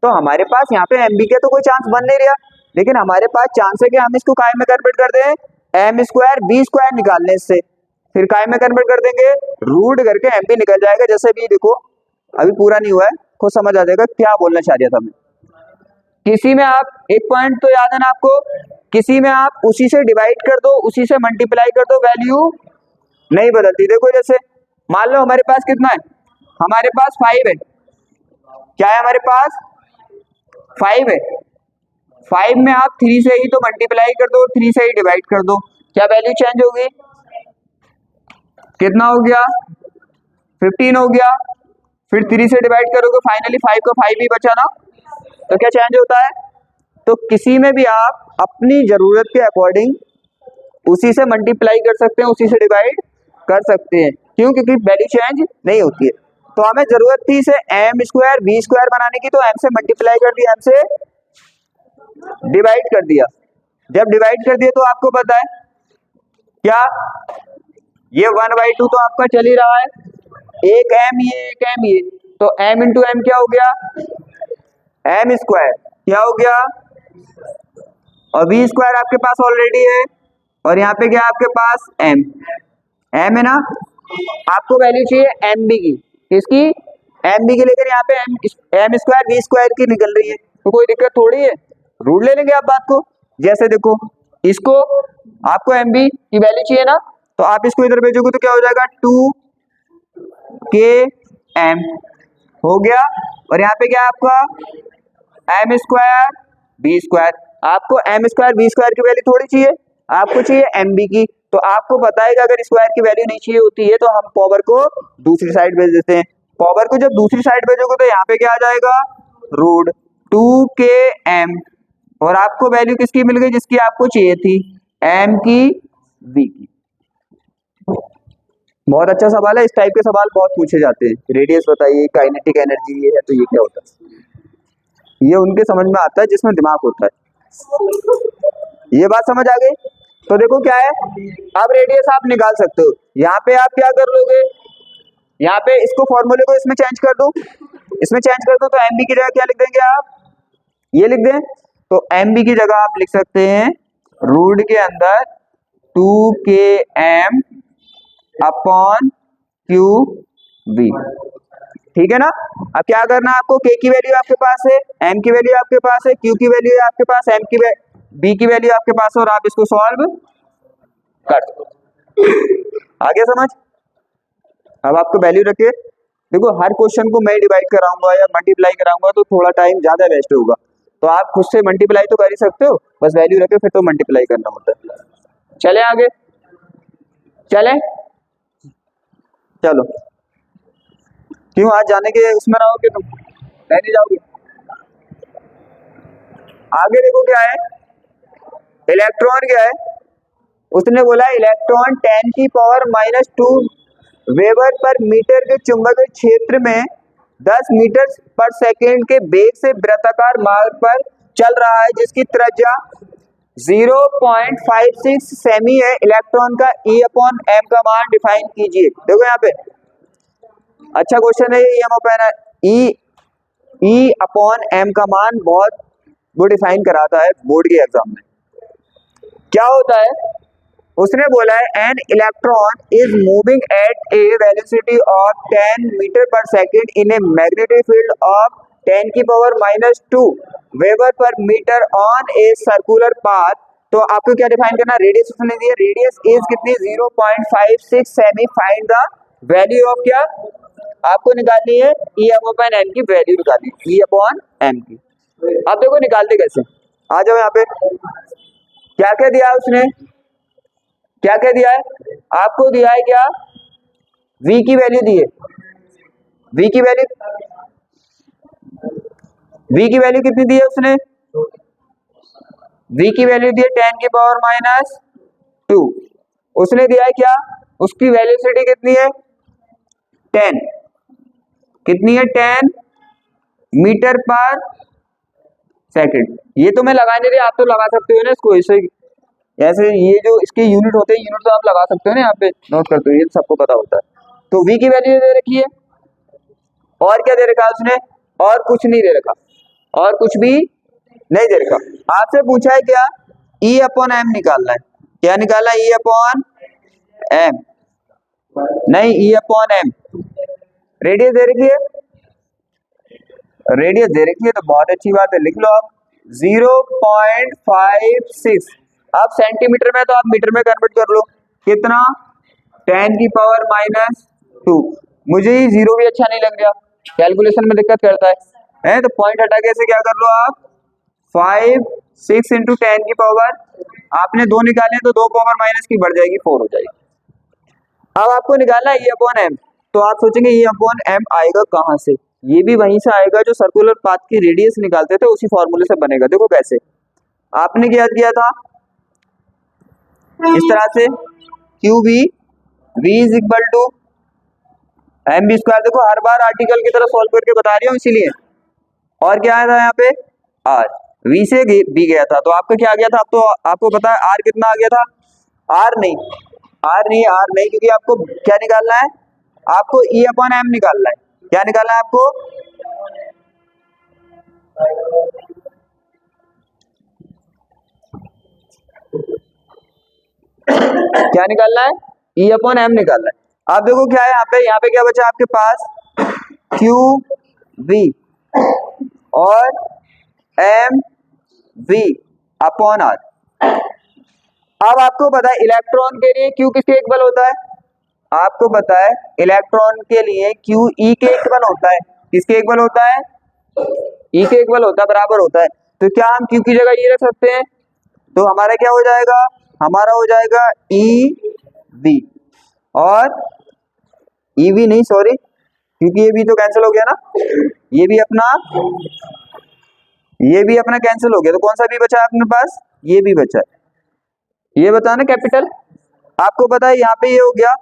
तो हमारे पास यहाँ पे एम बी के तो कोई चांस बन नहीं रहा, लेकिन हमारे पास चांस है कि हम इसको काय में कन्वर्ट कर दें, एम स्क्वायर बी स्क्वायर निकालने से, फिर काय में कन्वर्ट कर देंगे, रूट करके एम बी निकल जाएगा। जैसे भी देखो अभी पूरा नहीं हुआ है, खुद समझ आ जाएगा क्या बोलना चाह रहा था मैं। किसी में आप, एक पॉइंट तो याद है ना आपको, किसी में आप उसी से डिवाइड कर दो, उसी से मल्टीप्लाई कर दो, वैल्यू नहीं बदलती। देखो जैसे मान लो हमारे पास कितना है, हमारे पास 5 है, क्या है हमारे पास 5 है, 5 में आप 3 से ही तो मल्टीप्लाई कर दो और 3 से ही डिवाइड कर दो, क्या वैल्यू चेंज होगी, कितना हो गया 15 हो गया, फिर 3 से डिवाइड करोगे फाइनली 5 का 5 ही बचा ना, तो क्या चेंज होता है। तो किसी में भी आप अपनी जरूरत के अकॉर्डिंग उसी से मल्टीप्लाई कर सकते हैं, उसी से डिवाइड कर सकते हैं, क्यों, क्योंकि वैल्यू चेंज नहीं होती है। तो हमें जरूरत थी इसे एम स्क्वायर बी स्क्वायर बनाने की, तो एम से मल्टीप्लाई कर दिया, एम से डिवाइड कर दिया। जब डिवाइड कर दिया तो आपको पता है क्या, ये 1/2 तो आपका चल ही रहा है, एक एम ये, तो एम इंटू एम क्या हो गया, एम स्क्वायर क्या हो गया, और बी स्क्वायर आपके पास ऑलरेडी है, और यहाँ पे क्या आपके पास एम है ना। आपको वैल्यू चाहिए एम बी की, किसकी, एम बी की, लेकिन यहाँ पे एम स्क्वायर बी स्क्वायर की निकल रही है, तो कोई दिक्कत थोड़ी है, रूट ले लेंगे आप बात को। जैसे देखो इसको आपको एमबी की वैल्यू चाहिए ना, तो आप इसको इधर भेजोगे तो क्या हो जाएगा 2km हो गया। और यहाँ पे क्या है आपका एम स्क्वायर बी स्क्वायर। आपको एम स्क्वायर बी स्क्वायर की वैल्यू थोड़ी चाहिए, आपको चाहिए एम बी की। तो आपको पता है कि अगर स्क्वायर की वैल्यू नहीं चाहिए होती है तो हम पावर को दूसरी साइड भेज देते हैं। पावर को जब दूसरी साइड भेजोगे तो यहाँ पे क्या आ जाएगा रूट 2km, और आपको वैल्यू किसकी मिल गई जिसकी आपको चाहिए थी, एम की बी की। बहुत अच्छा सवाल है, इस टाइप के सवाल बहुत पूछे जाते हैं। रेडियस बताइए, काइनेटिक एनर्जी ये है तो ये क्या होता है, ये उनके समझ में आता है जिसमें दिमाग होता है। ये बात समझ आ गई। तो देखो क्या है, अब रेडियस आप निकाल सकते हो। यहाँ पे आप क्या कर लोगे, यहाँ पे इसको फॉर्मूले को इसमें चेंज कर दो, इसमें चेंज कर दो तो एम बी की जगह क्या लिख देंगे आप, ये लिख दें। तो एम बी की जगह आप लिख सकते हैं रूट के अंदर 2km अपॉन क्यू बी, ठीक है ना। अब क्या करना है आपको, के की वैल्यू आपके पास है, एम की वैल्यू आपके पास है, क्यू की वैल्यू है आपके पास, एम की बी की वैल्यू आपके पास है, और आप इसको सॉल्व कर दो। आगे समझ। अब आपको वैल्यू रखिए, देखो हर क्वेश्चन को मैं डिवाइड कराऊंगा या मल्टीप्लाई कराऊंगा तो थोड़ा टाइम ज्यादा वेस्ट होगा, तो आप खुद से मल्टीप्लाई तो कर ही सकते हो, बस वैल्यू रखे फिर तो मल्टीप्लाई करना होता है। चले आगे, चले चलो। क्यों आज जाने के उसमें रहोगे तुम, नहीं जाओगे। आगे देखो क्या है, इलेक्ट्रॉन क्या है, उसने बोला इलेक्ट्रॉन 10⁻⁻² वेबर पर मीटर के चुंबकीय क्षेत्र में 10 मीटर पर सेकेंड के वेग से वृत्ताकार मार्ग पर चल रहा है जिसकी त्रिज्या 0.56 सेमी है। इलेक्ट्रॉन का E/m का मान डिफाइन कीजिए। देखो यहाँ पे अच्छा क्वेश्चन है ये, E/m का मान बहुत वो डिफाइन कराता है बोर्ड के एग्जाम में। क्या होता है, उसने बोला है an electron is moving at a velocity of 10 metre per second in a magnetic field of 10⁻² weber per metre on a circular path. तो आपको क्या डिफाइन करना, रेडियस उसने दी है, रेडियस इज कितनी 0.56 semi. Find the value of क्या आपको निकालनी है, E/m की वैल्यू निकालनी है, E/m की। अब देखो निकालते कैसे, आ जाओ यहाँ पे। क्या क्या दिया है उसने, क्या क्या दिया है आपको, दिया है क्या V की वैल्यू दी है, V की वैल्यू कितनी दी है उसने, V की वैल्यू दी है 10⁻²। उसने दिया है क्या, उसकी वेलोसिटी कितनी है 10, कितनी है 10 मीटर पर सेकंड। ये तो मैं लगाने दिया, आप तो लगा सकते हो ना इसको, ऐसे ये जो इसके यूनिट होते हैं, यूनिट तो आप लगा सकते हो ना, यहाँ पे नोट करते हो, ये सबको पता होता है। तो V की वैल्यू दे रखी है, और क्या दे रखा है उसने, और कुछ नहीं दे रखा, और कुछ भी नहीं दे रखा। आपसे पूछा है क्या E/m निकालना है, क्या निकालना है E/m, नहीं E/m। रेडियस दे रखी है, रेडियस दे रखी है तो बहुत अच्छी बात है, लिख लो आप 0.56। अब सेंटीमीटर में तो आप मीटर में कन्वर्ट कर लो, कितना 10⁻²। मुझे ही जीरो भी अच्छा नहीं लग रहा, कैलकुलेशन में दिक्कत करता है तो पॉइंट हटा के ऐसे क्या कर लो आप 6 × 10⁻, आपने 2 निकाले तो 2 पावर माइनस की बढ़ जाएगी 4 हो जाएगी। अब आपको निकालना है E/m, तो आप सोचेंगे E/m आएगा कहां से, ये भी वहीं से आएगा जो सर्कुलर पाथ की रेडियस निकालते थे, उसी फॉर्मूले से बनेगा। देखो कैसे, आपने क्या किया था इस तरह से QB V is equal to mv²। देखो हर बार आर्टिकल की तरह सॉल्व करके बता रही हूँ इसीलिए। और क्या आया था यहाँ पे R, V से B गया था, तो आपका क्या आ गया था, अब तो आपको पता है R कितना आ गया था, R नहीं, क्योंकि आपको क्या निकालना है, आपको E/m निकालना है। क्या निकालना है आपको, क्या निकालना है, E/m निकालना है। आप देखो क्या है यहाँ पे क्या बचा आपके पास, QB और MV/R। अब आपको पता है इलेक्ट्रॉन के लिए Q किसके इक्वल होता है, आपको पता है इलेक्ट्रॉन के लिए Q E के इक्वल होता है, किसके इक्वल होता है, E के इक्वल होता है, बराबर होता है। तो क्या हम Q की जगह ये रख सकते हैं, तो हमारा क्या हो जाएगा, हमारा हो जाएगा EV और EV नहीं सॉरी, क्योंकि ये भी तो कैंसिल हो गया ना, ये भी अपना कैंसिल हो गया, तो कौन सा भी बचा अपने पास, ये भी बचा है, ये बताना कैपिटल। आपको पता है यहाँ पे ये हो गया,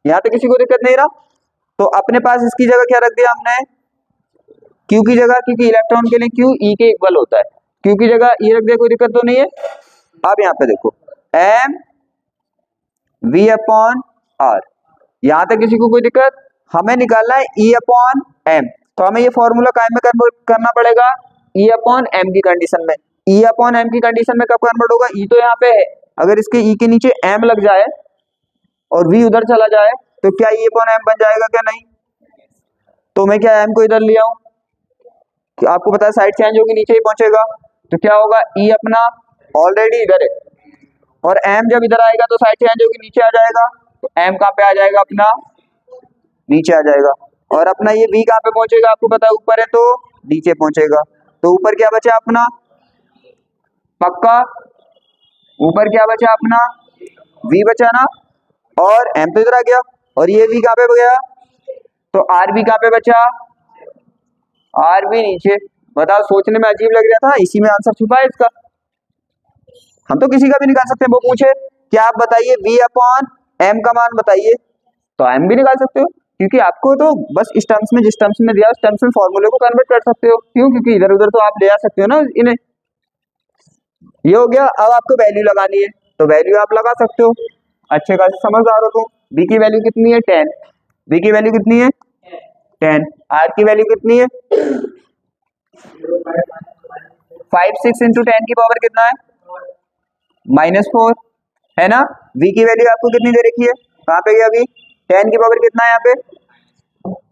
यहाँ पे किसी को दिक्कत नहीं रहा, तो अपने पास इसकी जगह क्या रख दिया हमने, Q की जगह, क्योंकि इलेक्ट्रॉन के लिए Q E के इक्वल होता है, Q की जगह E रख दिया, कोई दिक्कत तो नहीं है। अब यहाँ पे देखो M V अपॉन R, यहाँ तक किसी को कोई दिक्कत, हमें निकालना है E अपॉन M, तो हमें ये फॉर्मूला कायम में करना पड़ेगा E अपॉन M की कंडीशन में। E अपॉन M की कंडीशन में कब कन्वर्ट होगा, E तो यहाँ पे है, अगर इसके E के नीचे M लग जाए और V उधर चला जाए तो क्या E अपॉन M बन जाएगा क्या, नहीं, तो मैं क्या M को इधर ले आऊं, आपको पता है साइड चेंज होगी नीचे ही पहुंचेगा, तो क्या होगा E अपना ऑलरेडी इधर है और M जब इधर आएगा तो साइड चेंज होगी नीचे आ जाएगा, तो M कहाँ पे आ जाएगा, अपना नीचे आ जाएगा, और अपना ये V कहाँ पे पहुंचेगा, आपको पता है ऊपर है तो नीचे पहुंचेगा, तो ऊपर क्या बचा अपना, पक्का ऊपर क्या बचा अपना V बचा ना, और M तो इधर आ गया, और ये V कहाँ पे गया, तो RB कहाँ पे बचा, RB नीचे। बताओ सोचने में अजीब लग रहा था, इसी में आंसर छुपा है इसका, हम तो किसी का भी निकाल सकते हैं, वो पूछे क्या आप बताइए V अपॉन M का मान बताइए, तो M भी निकाल सकते हो, क्योंकि आपको तो बस इस टर्म्स में, जिस टर्म्स में दिया उस टर्म्स में फॉर्मूले को कन्वर्ट कर सकते हो, क्यों, क्योंकि इधर उधर तो आप ले आ सकते हो ना इन्हें। ये हो गया, अब आपको वैल्यू लगानी है, तो वैल्यू आप लगा सकते हो, अच्छे खासे समझदार हो तुम। B की वैल्यू कितनी है 10, B की वैल्यू कितनी है 10, R की वैल्यू कितनी है 5 6 इंटू 10 की पावर कितना है -4 है ना। V की वैल्यू आपको कितनी दे रखी है, कहाँ पे गया अभी, 10 की पावर कितना है यहाँ पे,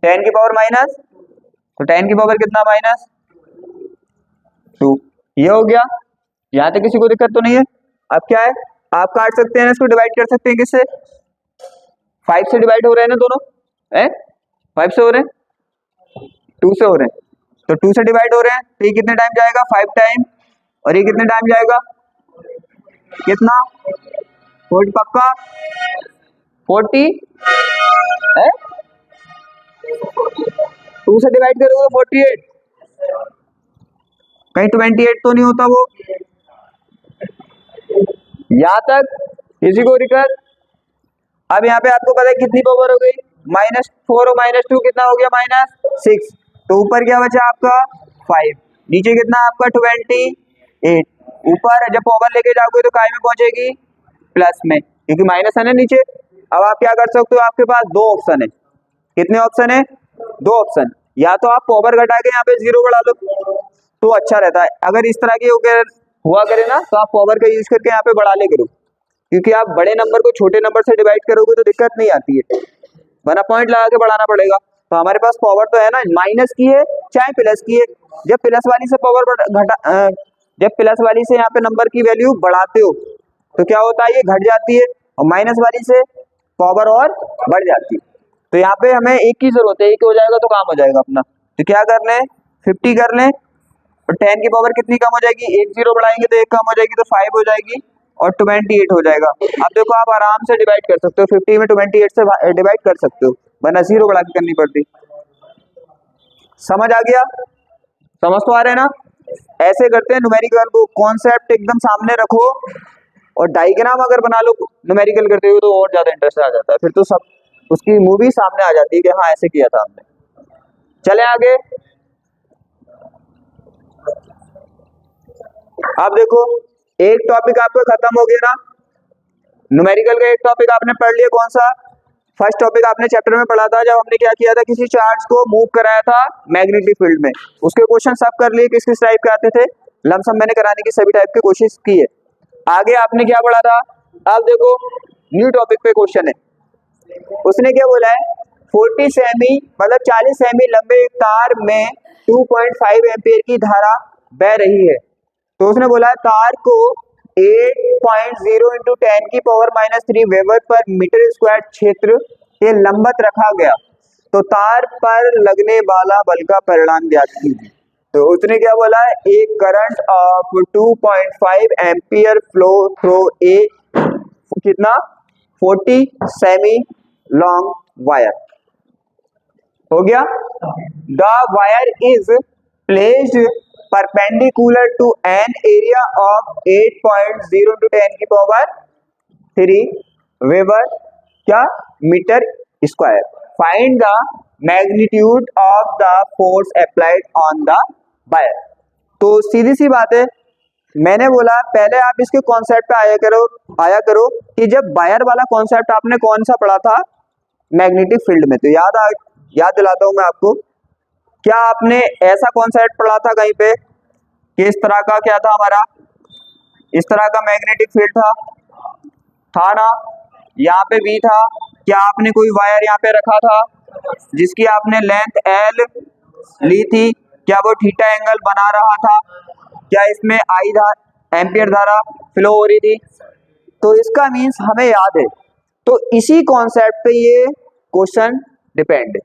10 की पावर माइनस, तो 10 की पावर कितना -2, ये हो गया, यहाँ तक किसी को दिक्कत तो नहीं है। अब क्या है, आप काट सकते हैं, इसको डिवाइड कर सकते हैं, किससे, 5 से डिवाइड हो रहे हैं ना दोनों, 5 से हो रहे हैं, 2 से हो रहे हैं, तो 2 से डिवाइड हो रहे हैं, तो ये कितने टाइम जाएगा 5 टाइम, और ये कितने टाइम जाएगा, कितना 40, पक्का 40 है, 2 से डिवाइड करोगे 48, कहीं 28 तो नहीं होता वो, यहाँ तक किसी को दिक्कत। अब यहाँ पे आपको पता है कितनी पावर हो गई, -4 और -2 कितना हो गया -6, तो ऊपर क्या बचा आपका 5, नीचे कितना आपका 28, ऊपर जब पावर लेके जाओगे तो काय में पहुंचेगी प्लस में, क्योंकि माइनस है ना नीचे। अब आप क्या कर सकते हो, आपके पास दो ऑप्शन है, कितने ऑप्शन है, दो ऑप्शन, या तो आप पावर घटा के यहाँ पे 0 बढ़ा लो तो अच्छा रहता है, अगर इस तरह की हुआ करे ना तो आप पावर का यूज करके यहाँ पे बढ़ा ले करो, क्योंकि आप बड़े नंबर को छोटे नंबर से डिवाइड करोगे तो दिक्कत नहीं आती है, वरना पॉइंट लगा के बढ़ाना पड़ेगा। तो हमारे पास पावर तो है ना, माइनस की है चाहे प्लस की है, जब प्लस वाली से पावर जब प्लस वाली से यहाँ पे नंबर की वैल्यू बढ़ाते हो तो क्या होता है, ये घट जाती है, और माइनस वाली से पावर और बढ़ जाती है। तो यहाँ पे हमें एक की जरूरत है, एक हो जाएगा तो काम हो जाएगा अपना। तो क्या कर लें, 50 कर लें, और 10 की पावर कितनी कम हो जाएगी, एक 0 बढ़ाएंगे तो एक कम हो जाएगी, तो 5 हो जाएगी, और 28 हो जाएगा। अब देखो आप आराम से डिवाइड कर सकते हो, 50 में 28 से डिवाइड कर सकते हो, वरना 0 बढ़ा के करनी पड़ती। समझ आ गया, समझ तो आ रहे हैं ना। ऐसे करते हैं न्यूमेरिकल को, कॉन्सेप्ट एकदम सामने रखो और डायग्राम अगर बना लो न्यूमेरिकल करते हुए तो और ज्यादा इंटरेस्ट आ जाता है, फिर तो सब उसकी मूवी सामने आ जाती है कि हाँ ऐसे किया था हमने। चले आगे, अब देखो एक टॉपिक आपका खत्म हो गया ना, न्यूमेरिकल का एक टॉपिक आपने पढ़ लिया, कौन सा, फर्स्ट टॉपिक आपने चैप्टर में पढ़ा था जब हमने क्या किया था, किसी चार्ज को मूव कराया था मैग्नेटिक फील्ड में, उसके क्वेश्चन सब कर लिए, किस किस टाइप के आते थे, लमसम मैंने कराने की सभी टाइप की कोशिश की है। आगे आपने क्या पढ़ा था, अब देखो न्यू टॉपिक पे क्वेश्चन है, उसने क्या बोला है, 40 सेमी मतलब 40 सेमी लंबे एक तार में 2.5 एम्पियर की धारा बह रही है, तो उसने बोला तार को 8.0 into 10⁻³ weber per meter square क्षेत्र के लंबवत रखा गया तो तार पर लगने वाला बल का परिमाण ज्ञात कीजिए। तो उसने क्या बोला है, एक current of 2.5 ampere flow through a कितना 40 सेमी लॉन्ग वायर। हो गया। The wire is placed perpendicular to an area of 8.0 into 10⁻³ weber क्या metre square. Find the magnitude of the force applied on the wire. तो सीधी सी बात है, मैंने बोला पहले आप इसके कॉन्सेप्ट पे आया करो कि जब वायर वाला कॉन्सेप्ट आपने कौन सा पढ़ा था, मैग्नेटिक फील्ड में। तो याद दिलाता हूं मैं आपको, क्या आपने ऐसा कॉन्सेप्ट पढ़ा था कहीं पे कि इस तरह का क्या था हमारा, इस तरह का मैग्नेटिक फील्ड था ना, यहाँ पे भी था। क्या आपने कोई वायर यहाँ पे रखा था जिसकी आपने लेंथ L ली थी, क्या वो थीटा एंगल बना रहा था, क्या इसमें आई एम्पियर धारा फ्लो हो रही थी। तो इसका मीन्स हमें याद है। तो इसी कॉन्सेप्ट पे ये क्वेश्चन डिपेंड है।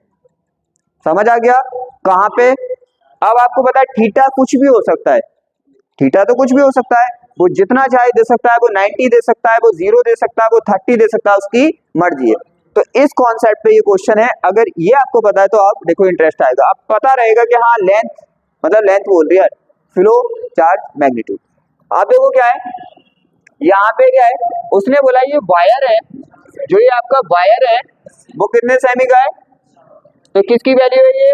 समझ आ गया कहाँ पे। अब आपको पता है थीटा कुछ भी हो सकता है, थीटा तो कुछ भी हो सकता है, वो जितना चाहे दे सकता है, वो 90 दे सकता है, वो 0 दे सकता है, वो 30 दे सकता है, उसकी मर्जी है। तो इस कॉन्सेप्ट पे ये क्वेश्चन है, अगर ये आपको पता है तो आप देखो इंटरेस्ट आएगा, आप पता रहेगा कि हाँ लेंथ, मतलब लेंथ बोल रही है, फ्लो चार्ज मैग्नीट्यूड। आप देखो क्या है यहाँ पे, क्या है उसने बोला ये वायर है, जो ये आपका वायर है वो कितने सेमी का है, तो किसकी वैल्यू है, ये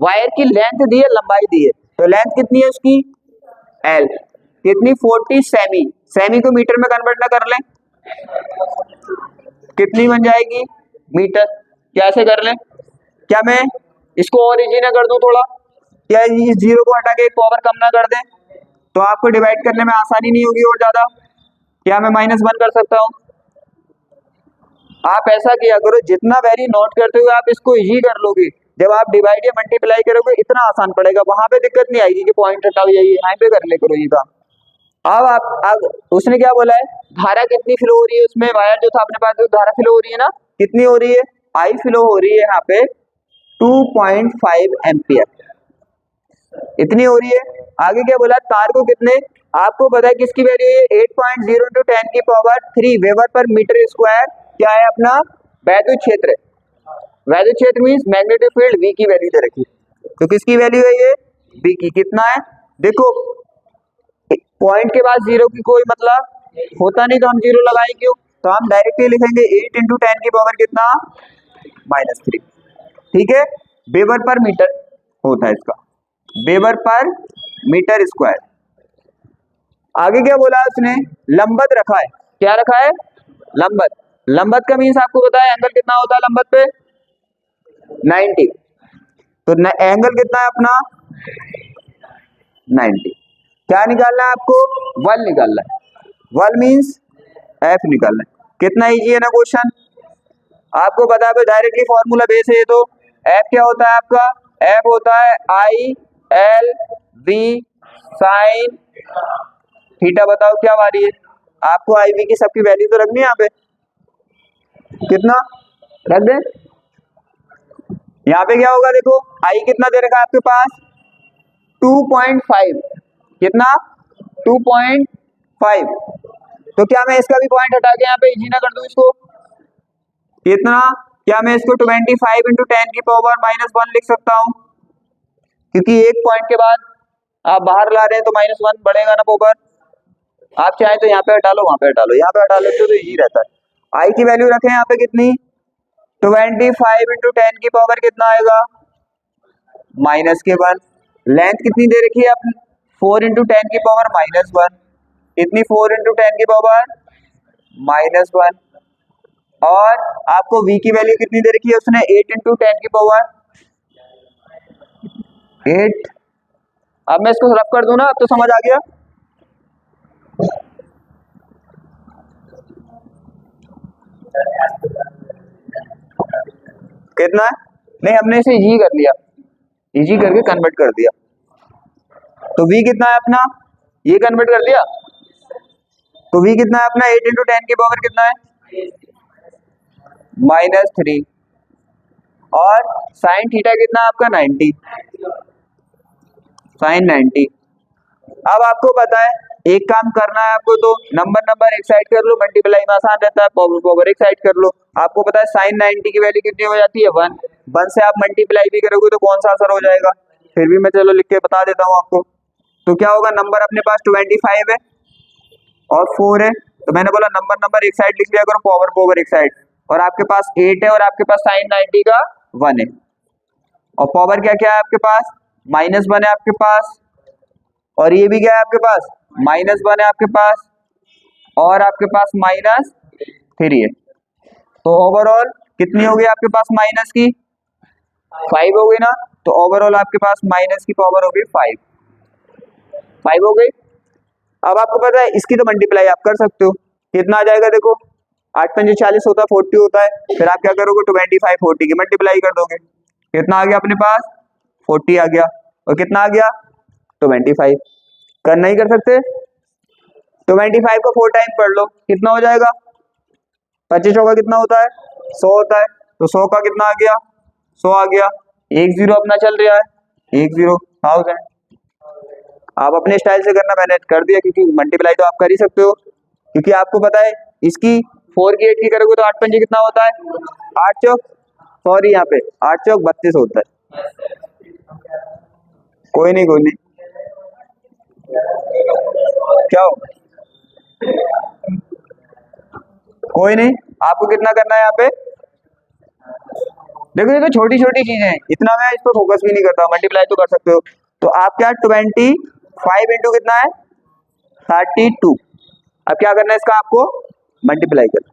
वायर की लेंथ दी है, लंबाई दी है। तो लेंथ कितनी है उसकी L, कितनी 40 सेमी। सेमी को मीटर में कन्वर्ट ना कर लें, कितनी बन जाएगी मीटर। कैसे कर लें, क्या मैं इसको और इजी ना कर दूं थोड़ा, क्या इस जीरो को हटा के एक पावर कम ना कर दें, तो आपको डिवाइड करने में आसानी नहीं होगी और ज्यादा। क्या मैं -1 कर सकता हूं। आप ऐसा किया करो, जितना वैल्यू नोट करते हुए आप इसको इजी कर लोगे, जब आप डिवाइड या मल्टीप्लाई करोगे इतना आसान पड़ेगा, वहां पे दिक्कत नहीं आएगी कि पॉइंट हटाओ, यही यहाँ पे कर ले करो ये काम। अब उसने क्या बोला है, धारा कितनी फ्लो हो रही है उसमें, वायर जो था अपने पास, जो धारा फ्लो हो रही है ना, कितनी हो रही है, आई फ्लो हो रही है यहाँ पे 2.5 एम्पियर, इतनी हो रही है। आगे क्या बोला, तार को कितने, आपको पता है किसकी वैल्यू है, 8.0 into 10⁻³ weber per meter square, क्या है अपना वैद्युत क्षेत्र। वैद्युत क्षेत्र मींस मैग्नेटिक फील्ड, V की वैल्यू दे रखी है। तो किसकी वैल्यू है ये, V की। कितना है देखो, पॉइंट के बाद जीरो की कोई मतलब होता नहीं, तो हम जीरो लगाए क्यों, तो हम डायरेक्टली लिखेंगे 8 इंटू 10 की पावर कितना -3। ठीक है, वेबर पर मीटर होता है इसका, वेबर पर मीटर स्क्वायर। आगे क्या बोला उसने, लंबवत रखा है, क्या रखा है, लंबवत। लंबवत का मीन्स आपको पता है एंगल कितना होता है लंबवत पे 90। तो एंगल कितना है अपना 90। क्या निकालना है आपको, वल निकालना है, वल मीन्स एफ निकालना है। कितना इजी है ना क्वेश्चन, आपको पता है डायरेक्टली फॉर्मूला बेस है ये। तो एफ क्या होता है आपका, एफ होता है I L V sine theta. बताओ क्या आ रही है आपको, आई वी की सबकी वैल्यू तो रखनी है यहाँ पे, कितना रख दे। यहाँ पे क्या होगा देखो, आई कितना दे रखा है आपके पास 2.5, कितना 2.5। तो क्या मैं इसका भी पॉइंट हटा के यहाँ पे इजी ना कर दूं इसको, कितना, क्या मैं इसको 25 इंटू 10⁻⁻1 लिख सकता हूँ, क्योंकि एक पॉइंट के बाद आप बाहर ला रहे हैं तो -1 बढ़ेगा ना पावर। आप चाहे तो यहाँ पे हटा लो, वहां पे हटा लो, यहाँ पे हटा लो तो इजी रहता है। आई की वैल्यू रखें यहाँ पे कितनी 25 इंटू 10 की पावर कितना आएगा -1। लेंथ कितनी दे रखी है आपने 4 इंटू 10 की पावर -1, इतनी 4 इंटू 10 की पावर -1। और आपको V की वैल्यू कितनी दे रखी है उसने 8 इंटू 10 की पावर 8। अब मैं इसको रफ कर दूं ना, अब तो समझ आ गया। कितना है, नहीं हमने इसे इजी कर लिया, इजी करके कन्वर्ट कर दिया। तो V कितना है अपना, ये कन्वर्ट कर दिया, तो v कितना है अपना 8 इंटू 10 की पावर कितना है -3 और साइन थीटा कितना है आपका 90 साइन 90। अब आपको पता है एक काम करना है आपको, तो नंबर एक साइड कर लो, मल्टीप्लाई में आसान रहता है, पावर एक साइड कर लो। आपको पता है साइन 90 की वैल्यू कितनी हो जाती है 1 1 से आप मल्टीप्लाई भी करोगे तो कौन सा आंसर हो जाएगा, फिर भी मैं चलो लिख के बता देता हूँ आपको। तो क्या होगा, नंबर अपने पास 25 है और 4 है, तो मैंने बोला नंबर एक साइड लिख लिया करो, पावर एक साइड, और आपके पास 8 है और आपके पास साइन 90 का 1 है, और पावर क्या क्या है आपके पास -1 है आपके पास, और ये भी क्या है आपके पास -1 है आपके पास, और आपके पास -3 है। तो ओवरऑल कितनी होगी आपके पास माइनस की 5 हो गई ना, तो ओवरऑल आपके पास माइनस की पावर होगी 5 हो गई। अब आपको पता है इसकी तो मल्टीप्लाई आप कर सकते हो, कितना आ जाएगा देखो, 8 पंजे 40 होता है, 40 होता है, फिर आप क्या करोगे 25 40 की मल्टीप्लाई कर दोगे, कितना आ गया अपने पास 40 आ गया, और कितना आ गया 25। कर नहीं कर सकते, 25 को 4 टाइम पढ़ लो, कितना हो जाएगा 25 का कितना होता है 100 होता है, तो 100 का कितना आ गया 100 आ गया, 1 0 अपना चल रहा है 1 0 1000। आप अपने स्टाइल से करना, मैंने कर दिया क्योंकि मल्टीप्लाई तो आप कर ही सकते हो, क्योंकि आपको पता है इसकी 4 की 8 की करोगे तो 8 पंजे कितना होता है 8 चौक, सॉरी यहाँ पे 8 चौक 32 होता है। कोई नहीं क्या हो, कोई नहीं, आपको कितना करना है यहाँ पे, देखो ये तो छोटी छोटी चीजें हैं, इतना मैं इस पर फोकस भी नहीं करता, मल्टीप्लाई तो कर सकते हो। तो आप क्या 25 इंटू कितना है 32, अब क्या करना है इसका आपको मल्टीप्लाई करना,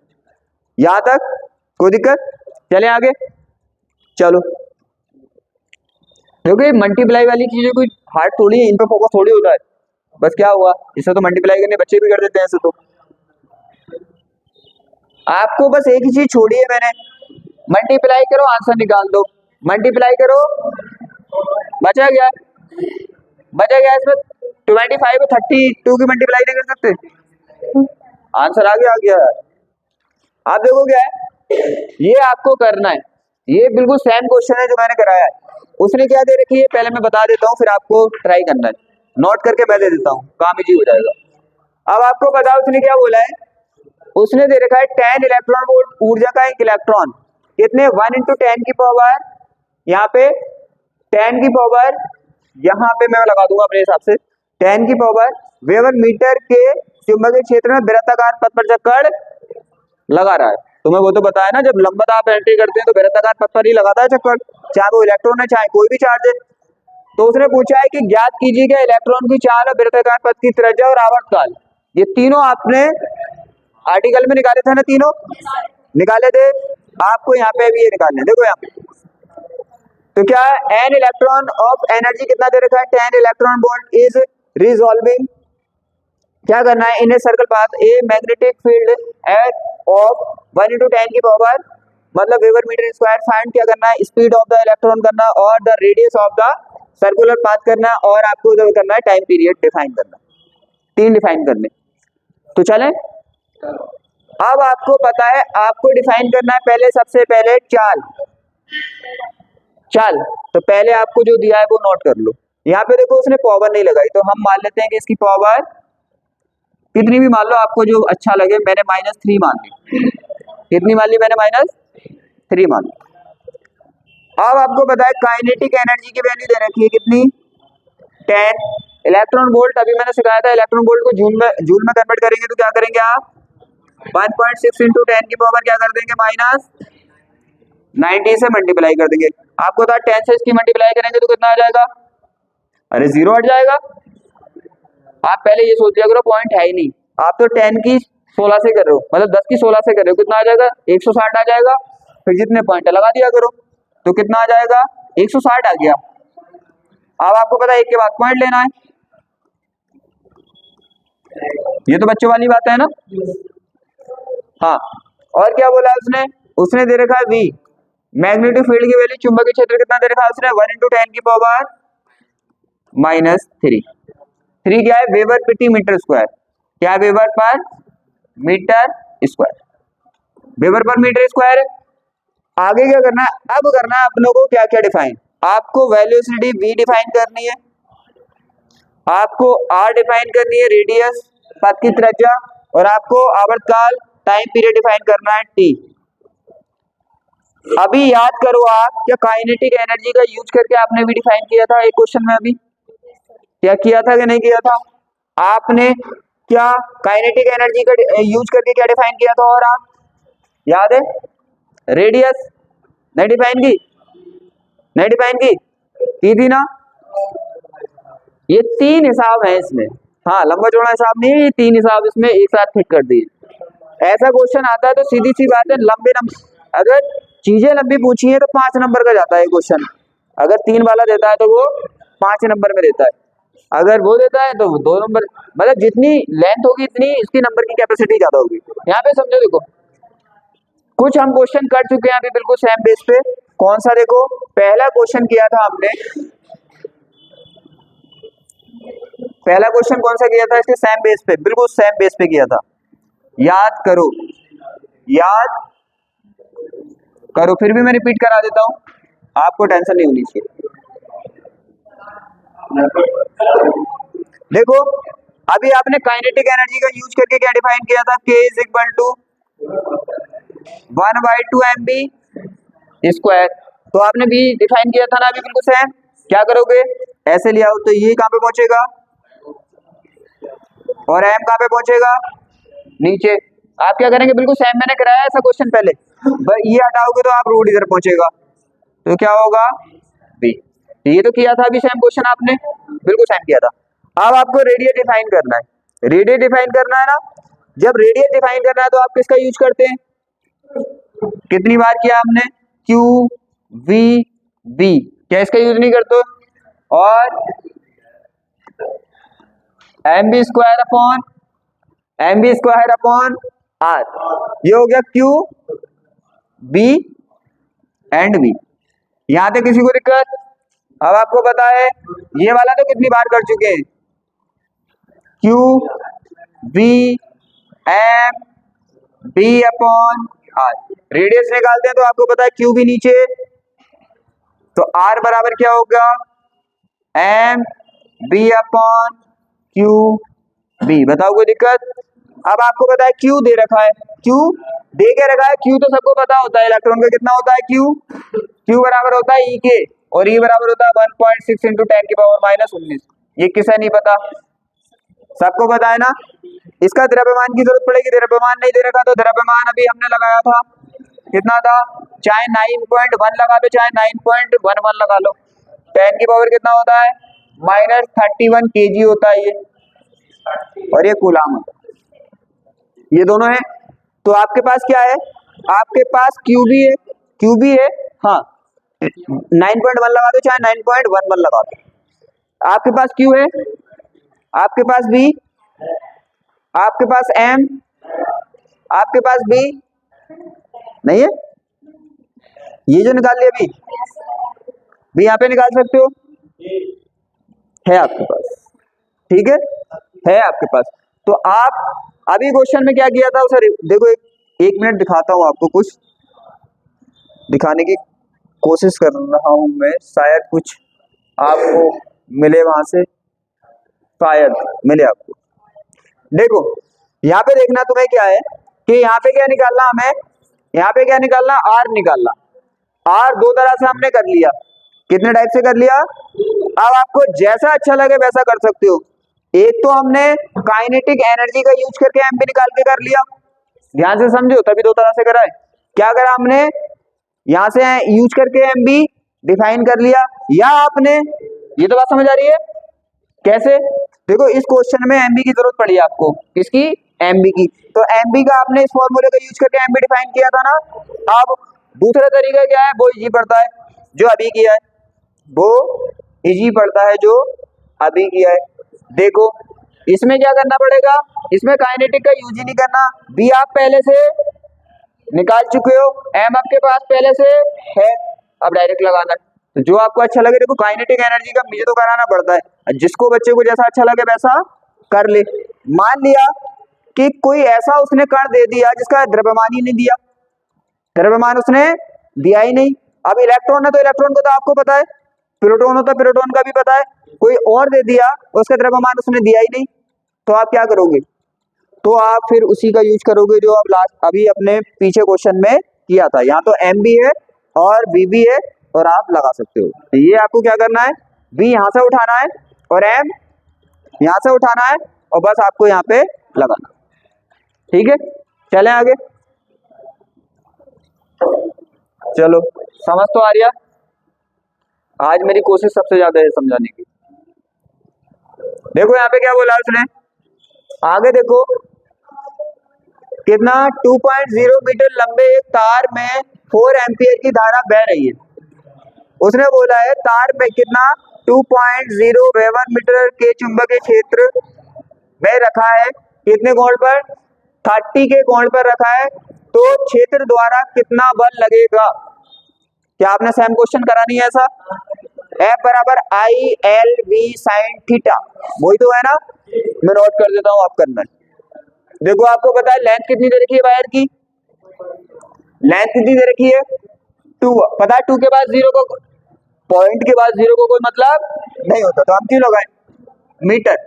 यहां तक कोई दिक्कत, चले आगे चलो। देखो ये मल्टीप्लाई वाली चीजें कोई हार्ड थोड़ी है, इन पर फोकस थोड़ी होता है, बस क्या हुआ इसे तो मल्टीप्लाई करने बच्चे भी कर देते हैं ऐसे, तो आपको बस एक ही चीज छोड़ी है मैंने, मल्टीप्लाई करो आंसर निकाल दो, मल्टीप्लाई करो, बचा गया इसमें 25 को 32 की मल्टीप्लाई नहीं कर सकते, आंसर आ गया। आप देखो क्या है, ये आपको करना है, ये बिल्कुल सेम क्वेश्चन है जो मैंने कराया है, उसने क्या दे रखी है पहले मैं बता देता हूँ, फिर आपको ट्राई करना है, नोट करके मैं दे देता हूँ, काम इजी हो जाएगा। अब आपको पता उसने क्या बोला है, उसने दे रखा है 10 इलेक्ट्रॉन वोल्ट ऊर्जा का एक इलेक्ट्रॉन कितने 1 इंटू 10 की पावर, यहाँ पे 10 की पावर, यहाँ पे मैं लगा दूंगा अपने हिसाब से 10 की पावर वेबर मीटर के चुंबकीय क्षेत्र में वृत्ताकार पथ पर चक्कर लगा रहा है। तुम्हें वो तो बताया ना, जब लंबा दाब एंट्री करते हैं तो वृत्ताकार पथ पर ही लगाता है चक्कर, चाहे वो इलेक्ट्रॉन है चाहे कोई भी चार्ज है। तो उसने पूछा है कि ज्ञात कीजिए कि इलेक्ट्रॉन की चाल और वृत्ताकार पथ की त्रिज्या और आवर्तकाल, ये तीनों आपने आर्टिकल में निकाले थे ना, तीनों निकाले थे, आपको यहाँ पे भी ये निकालने, देखो यहाँ पे तो क्या है एन इलेक्ट्रॉन ऑफ एनर्जी कितना दे रखा है 10 इलेक्ट्रॉन वोल्ट इज रिजॉल्विंग, क्या करना है in a circle path a magnetic field at of 1 into 10 की पावर मतलब वेबर मीटर स्क्वायर, फाइंड क्या करना है स्पीड ऑफ द इलेक्ट्रॉन करना और the radius of the circular path करना, और आपको जो करना है टाइम पीरियड डिफाइन करना, 3 डिफाइन करने। तो चले अब आपको पता है आपको डिफाइन करना है पहले, सबसे पहले चाल, तो पहले आपको जो दिया है वो नोट कर लो। यहाँ पे देखो उसने पावर नहीं लगाई, तो हम मान लेते हैं कि इसकी पावर कितनी भी मान लो, आपको जो अच्छा लगे, मैंने -3 मान ली, कितनी मान ली मैंने -3 मान ली। अब आपको पता है काइनेटिक एनर्जी की वैल्यू दे रखी है कितनी 10 इलेक्ट्रॉन वोल्ट, अभी मैंने सिखाया था इलेक्ट्रॉन वोल्ट को जूल में कन्वर्ट करेंगे तो क्या करेंगे आप 1.6 इंटू 10 की पावर क्या कर देंगे -90 से मल्टीप्लाई कर देंगे। आपको था 10 से इसकी मल्टीप्लाई करेंगे तो कितना आ जाएगा, अरे 0 हट जाएगा। आप पहले ये सोच लिया करो पॉइंट है ही नहीं, आप तो 10 की 16 से कर रहे हो, मतलब 10 की 16 से कर रहे हो, कितना आ जाएगा 160 आ जाएगा, फिर जितने पॉइंट लगा दिया करो तो कितना आ जाएगा 160 आ गया। अब आपको पता है एक के बाद पॉइंट लेना है, ये तो बच्चों वाली बात है ना। हाँ, और क्या बोला उसने दे रखा है V मैग्नेटिक फील्ड की वैल्यू, चुंबकीय क्षेत्र कितना दे रखा है उसने 1 इंटू 10 की पावर -3 क्या है वेबर प्रति मीटर स्क्वायर, क्या है weber per meter square, weber per meter square. आगे क्या करना है, अब करना है अपनों को क्या क्या डिफाइन, आपको वेलोसिटी v डिफाइन करनी है, आपको r डिफाइन करनी है, रेडियस पथ की त्रिज्या, और आपको आवर्तकाल टाइम पीरियड डिफाइन करना है t। अभी याद करो आप, क्या काइनेटिक एनर्जी का यूज करके आपने भी डिफाइन किया था एक क्वेश्चन में, अभी क्या किया था कि नहीं किया था आपने, क्या काइनेटिक एनर्जी का यूज करके क्या डिफाइन किया था, और आप याद है, रेडियस नहीं डिफाइन की, नहीं डिफाइन की थी ना। ये तीन हिसाब है इसमें, हाँ लंबा चौड़ा हिसाब नहीं है, ये तीन हिसाब इसमें एक साथ फिट कर दिए। ऐसा क्वेश्चन आता है तो सीधी सी बात है, लंबे नंबर, अगर चीजें लंबी पूछी है तो 5 नंबर का जाता है क्वेश्चन, अगर 3 वाला देता है तो वो 5 नंबर में देता है, अगर वो देता है तो वो 2 नंबर, मतलब जितनी लेंथ होगी इतनी इसकी नंबर की कैपेसिटी ज्यादा होगी। यहाँ पे समझो, देखो कुछ हम क्वेश्चन कर चुके हैं अभी बिल्कुल सेम बेस पे। कौन सा, देखो पहला क्वेश्चन किया था हमने, पहला क्वेश्चन कौन सा किया था इसके सेम बेस पे, बिल्कुल सेम बेस पे किया था, याद करो, याद करो, फिर भी मैं रिपीट करा देता हूं, आपको टेंशन नहीं होनी चाहिए। देखो अभी आपने काइनेटिक एनर्जी का यूज करके क्या डिफाइन किया था, k is equal to 1/2 mv square, तो आपने भी डिफाइन किया था ना अभी बिल्कुल सेम। क्या करोगे, ऐसे ले आओ तो ये कहां पे पहुंचेगा, और m कहां पे पहुंचेगा, नीचे। आप क्या करेंगे, बिल्कुल सेम मैंने कराया ऐसा क्वेश्चन पहले, ये हटाओगे तो आप रूट इधर पहुंचेगा, तो क्या होगा b। ये तो किया था अभी सेम क्वेश्चन आपने, बिल्कुल सेम किया था। अब आपको रेडियस डिफाइन करना है, रेडियस डिफाइन करना है ना, जब रेडियस डिफाइन करना है तो आप किसका यूज करते हैं, कितनी बार किया हमने, क्यू वी बी, क्या इसका यूज नहीं करते, और M B square upon R, ये हो गया क्यू बी एंड बी। यहां तक किसी को दिक्कत। अब आपको पता है ये वाला तो कितनी बार कर चुके हैं, Q B M B upon R, radius निकालते हैं तो आपको पता है क्यू बी नीचे, तो आर बराबर क्या होगा, M B upon Q B. बताओ कोई दिक्कत। अब आपको पता है क्यू दे रखा है, क्यू दे के रखा है, क्यू तो सबको पता होता है इलेक्ट्रॉन का कितना होता है, क्यू बराबर होता है ई के, और ई बराबर होता है 1.6 × 10⁻⁻19। ये किसे नहीं पता, सबको पता है ना। इसका द्रव्यमान की जरूरत पड़ेगी, द्रव्यमान नहीं दे रखा तो द्रव्यमान अभी हमने लगाया था, कितना था, चाहे 9.1 लगा लो चाहे 9.11 लगा लो, 10 की पावर कितना होता है, -31 kg होता है ये, और ये कूलाम होता है, ये दोनों है। तो आपके पास क्या है, आपके पास क्यूबी है, हाँ 9.1 लगा दो चाहे 9.11 लगा दो, आपके पास क्यू है, आपके पास बी, आपके पास एम, आपके पास बी नहीं है, ये जो निकाल लिया भी यहाँ पे निकाल सकते हो, है आपके पास, ठीक है आपके पास। तो आप अभी क्वेश्चन में क्या किया था सर, देखो एक मिनट दिखाता हूं आपको, कुछ दिखाने की कोशिश कर रहा हूं मैं, शायद कुछ आपको मिले वहां से, शायद मिले आपको। देखो यहाँ पे देखना तुम्हें क्या है कि यहाँ पे क्या निकालना, हमें यहाँ पे क्या निकालना, आर निकालना। आर दो तरह से हमने कर लिया, कितने टाइप से कर लिया, अब आपको जैसा अच्छा लगे वैसा कर सकते हो। एक तो हमने काइनेटिक एनर्जी का यूज करके एमबी निकाल के कर लिया, ध्यान से समझो, तभी दो तरह से करा है। क्या करा हमने, यहां से यूज करके एमबी डिफाइन कर लिया, या आपने, ये तो बात समझ आ रही है कैसे। देखो इस क्वेश्चन में एमबी की जरूरत पड़ी आपको, किसकी, एमबी की, तो एमबी का आपने इस फॉर्मूले का यूज करके एमबी डिफाइन किया था ना। अब दूसरा तरीका क्या है, वो इजी पड़ता है जो अभी किया है, वो इजी पड़ता है जो अभी किया है। देखो इसमें क्या करना पड़ेगा, इसमें काइनेटिक का यूज ही नहीं करना, बी आप पहले से निकाल चुके हो, एम आपके पास पहले से है, अब डायरेक्ट लगाना है, तो जो आपको अच्छा लगे। देखो काइनेटिक एनर्जी का मुझे तो कराना पड़ता है, जिसको बच्चे को जैसा अच्छा लगे वैसा कर ले। मान लिया कि कोई ऐसा उसने कण दे दिया जिसका द्रव्यमान ही नहीं दिया, द्रव्यमान उसने दिया ही नहीं। अब इलेक्ट्रॉन है तो इलेक्ट्रॉन को तो आपको पता है, प्रोटॉन हो तो प्रोटॉन का भी पता है, कोई और दे दिया उसका द्रव्यमान उसने दिया ही नहीं, तो आप क्या करोगे? तो आप फिर उसी का यूज करोगे जो अब लास्ट अभी अपने पीछे क्वेश्चन में किया था। यहाँ तो एम भी है और बी भी है और आप लगा सकते हो। तो ये आपको क्या करना है, बी यहाँ से उठाना है और एम यहाँ से उठाना है और बस आपको यहाँ पे लगाना। ठीक है, चलें आगे। चलो समझ तो आ रही है। आज मेरी कोशिश सबसे ज्यादा है समझाने की। देखो यहाँ पे क्या बोला उसने, आगे देखो कितना 2.0 मीटर लंबे एक तार में 4 एम्पियर की धारा बह रही है। उसने बोला है तार में कितना 2.0 मीटर के चुंबकीय क्षेत्र में रखा है, कितने कोण पर, 30 के कोण पर रखा है, तो क्षेत्र द्वारा कितना बल लगेगा। क्या आपने सेम क्वेश्चन करा नहीं है ऐसा? F बराबर I L V sine theta, वही तो है ना। मैं नोट कर देता हूं, आप करना है। देखो आपको पता है लेंथ कितनी दे रखी है वायर की, लेंथ कितनी दे रखी है 2, पता है 2 के बाद 0 को, पॉइंट के बाद 0 को कोई मतलब नहीं होता, तो हम क्यों लगाए मीटर,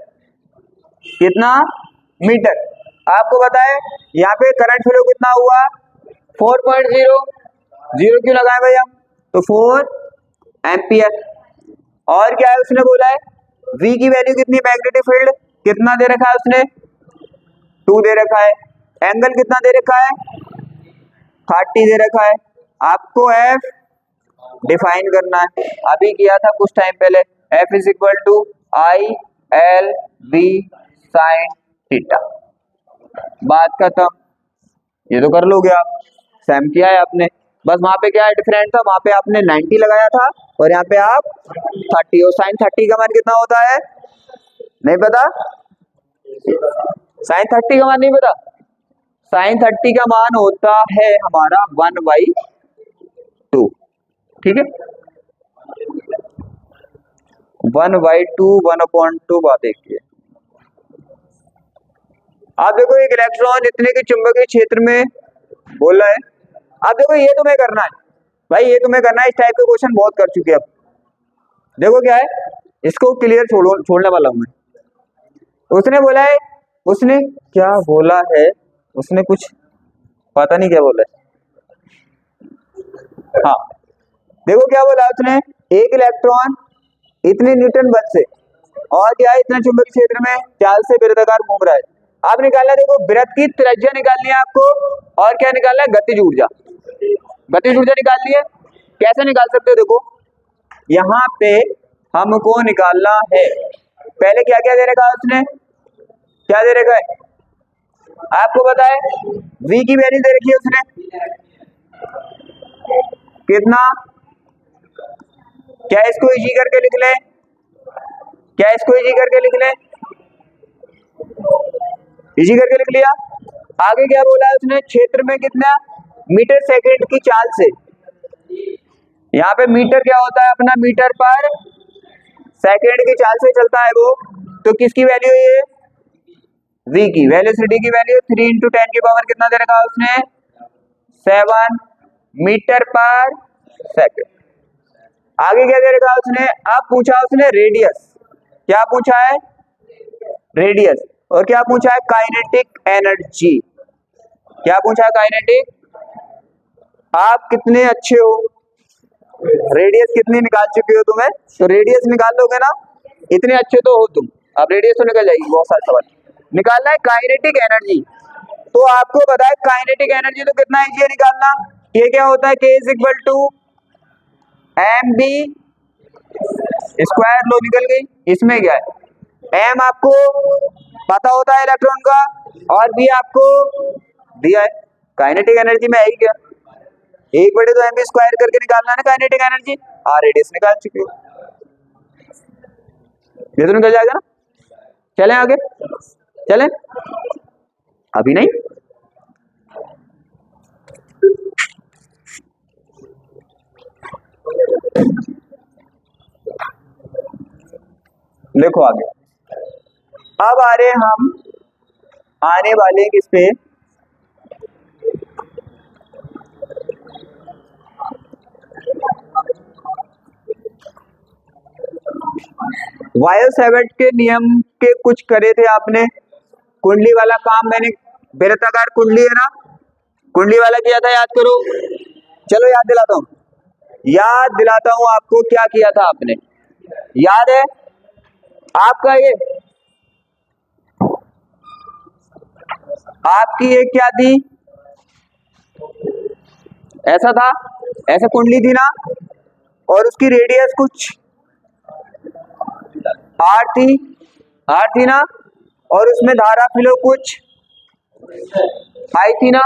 कितना मीटर। आपको पता है यहाँ पे करंट फ्लो कितना हुआ 4.0, 0 क्यों लगाए भाई हम, तो 4 एम्पियर। और क्या है उसने बोला है V की वैल्यू कितनी, मैग्नेटिक फील्ड कितना दे रखा है उसने 2 दे रखा है, एंगल कितना दे रखा है 30 दे रखा है। आपको F डिफाइन करना है, अभी किया था कुछ टाइम पहले, F is equal to I L B sine theta, बात खत्म। ये तो कर लोगे आप, सेम किया है आपने, बस वहां पे क्या है डिफरेंट था, वहां पे आपने 90 लगाया था और यहाँ पे आप 30, और साइन 30 का मान कितना होता है नहीं पता, साइन 30 का मान नहीं पता, साइन 30 का मान होता है हमारा 1/2, ठीक है 1/2, 1/2 बात देखिए। आप देखो एक इलेक्ट्रॉन इतने के चुंबकीय क्षेत्र में बोल रहा है। अब देखो ये तुम्हें करना है भाई, ये तुम्हें करना है, इस टाइप के क्वेश्चन बहुत कर चुके हैं अब। देखो क्या है, इसको क्लियर छोड़ने वाला हूं मैं। उसने बोला है, उसने क्या बोला है, उसने कुछ पता नहीं क्या बोला है। हाँ देखो क्या बोला उसने, एक इलेक्ट्रॉन इतने न्यूटन बल से और क्या है इतना चुंबकीय क्षेत्र में चाल से वृत्ताकार घूम रहा है। आप निकालना, देखो वृत्त की त्रिज्या निकालनी है आपको और क्या निकालना है गतिज ऊर्जा, गतिज ऊर्जा निकालनी है। कैसे निकाल सकते हो, देखो यहाँ पे हमको निकालना है, पहले क्या क्या दे रखा है उसने, क्या दे रखा है आपको पता है, V की वैल्यू दे रखी है उसने कितना, क्या इसको इजी करके लिख ले, क्या इसको इजी करके लिख ले, इजी करके लिख लिया। आगे क्या बोला है उसने, क्षेत्र में कितना मीटर सेकंड की चाल से, यहाँ पे मीटर क्या होता है अपना, मीटर पर सेकंड की चाल से चलता है वो, तो किसकी वैल्यू है ये V की, वेलोसिटी की वैल्यू 3 × 10 की पावर कितना दे रखा है उसने 7 मीटर पर सेकंड। आगे क्या दे रखा है उसने, अब पूछा उसने रेडियस, क्या पूछा है रेडियस, और क्या पूछा है काइनेटिक एनर्जी, क्या पूछा है काइनेटिक। आप कितने अच्छे हो, रेडियस कितनी निकाल चुके हो तुम्हें, तो रेडियस निकाल लोगे ना, इतने अच्छे तो हो तुम, अब रेडियस तो निकल जाएगी। बहुत सारे सवाल निकालना है काइनेटिक एनर्जी, तो आपको पता है काइनेटिक एनर्जी तो कितना इजी है निकालना, ये क्या होता है K is equal to mb square, लो निकल गई। इसमें क्या है m आपको पता होता है इलेक्ट्रॉन का और b आपको दिया है, काइनेटिक एनर्जी में है ही क्या 1/2 mb² करके निकालना है ना काइनेटिक एनर्जी, रेडियस निकाल चुके हो, ये तो निकल जाएगा ना। चलें आगे, चलें अभी नहीं, देखो आगे, अब आ रहे हम आने वाले किस पे, वायो सेवर्ट के नियम के कुछ करे थे आपने, कुंडली वाला काम मैंने, वृत्ताकार कुंडली है ना, कुंडली वाला किया था, याद करो। चलो याद दिलाता हूं आपको क्या किया था आपने, याद है आपका ये, आपकी एक क्या थी, ऐसा था, ऐसा कुंडली थी ना, और उसकी रेडियस कुछ आर थी ना, और उसमें धारा फ्लो कुछ आई थी ना,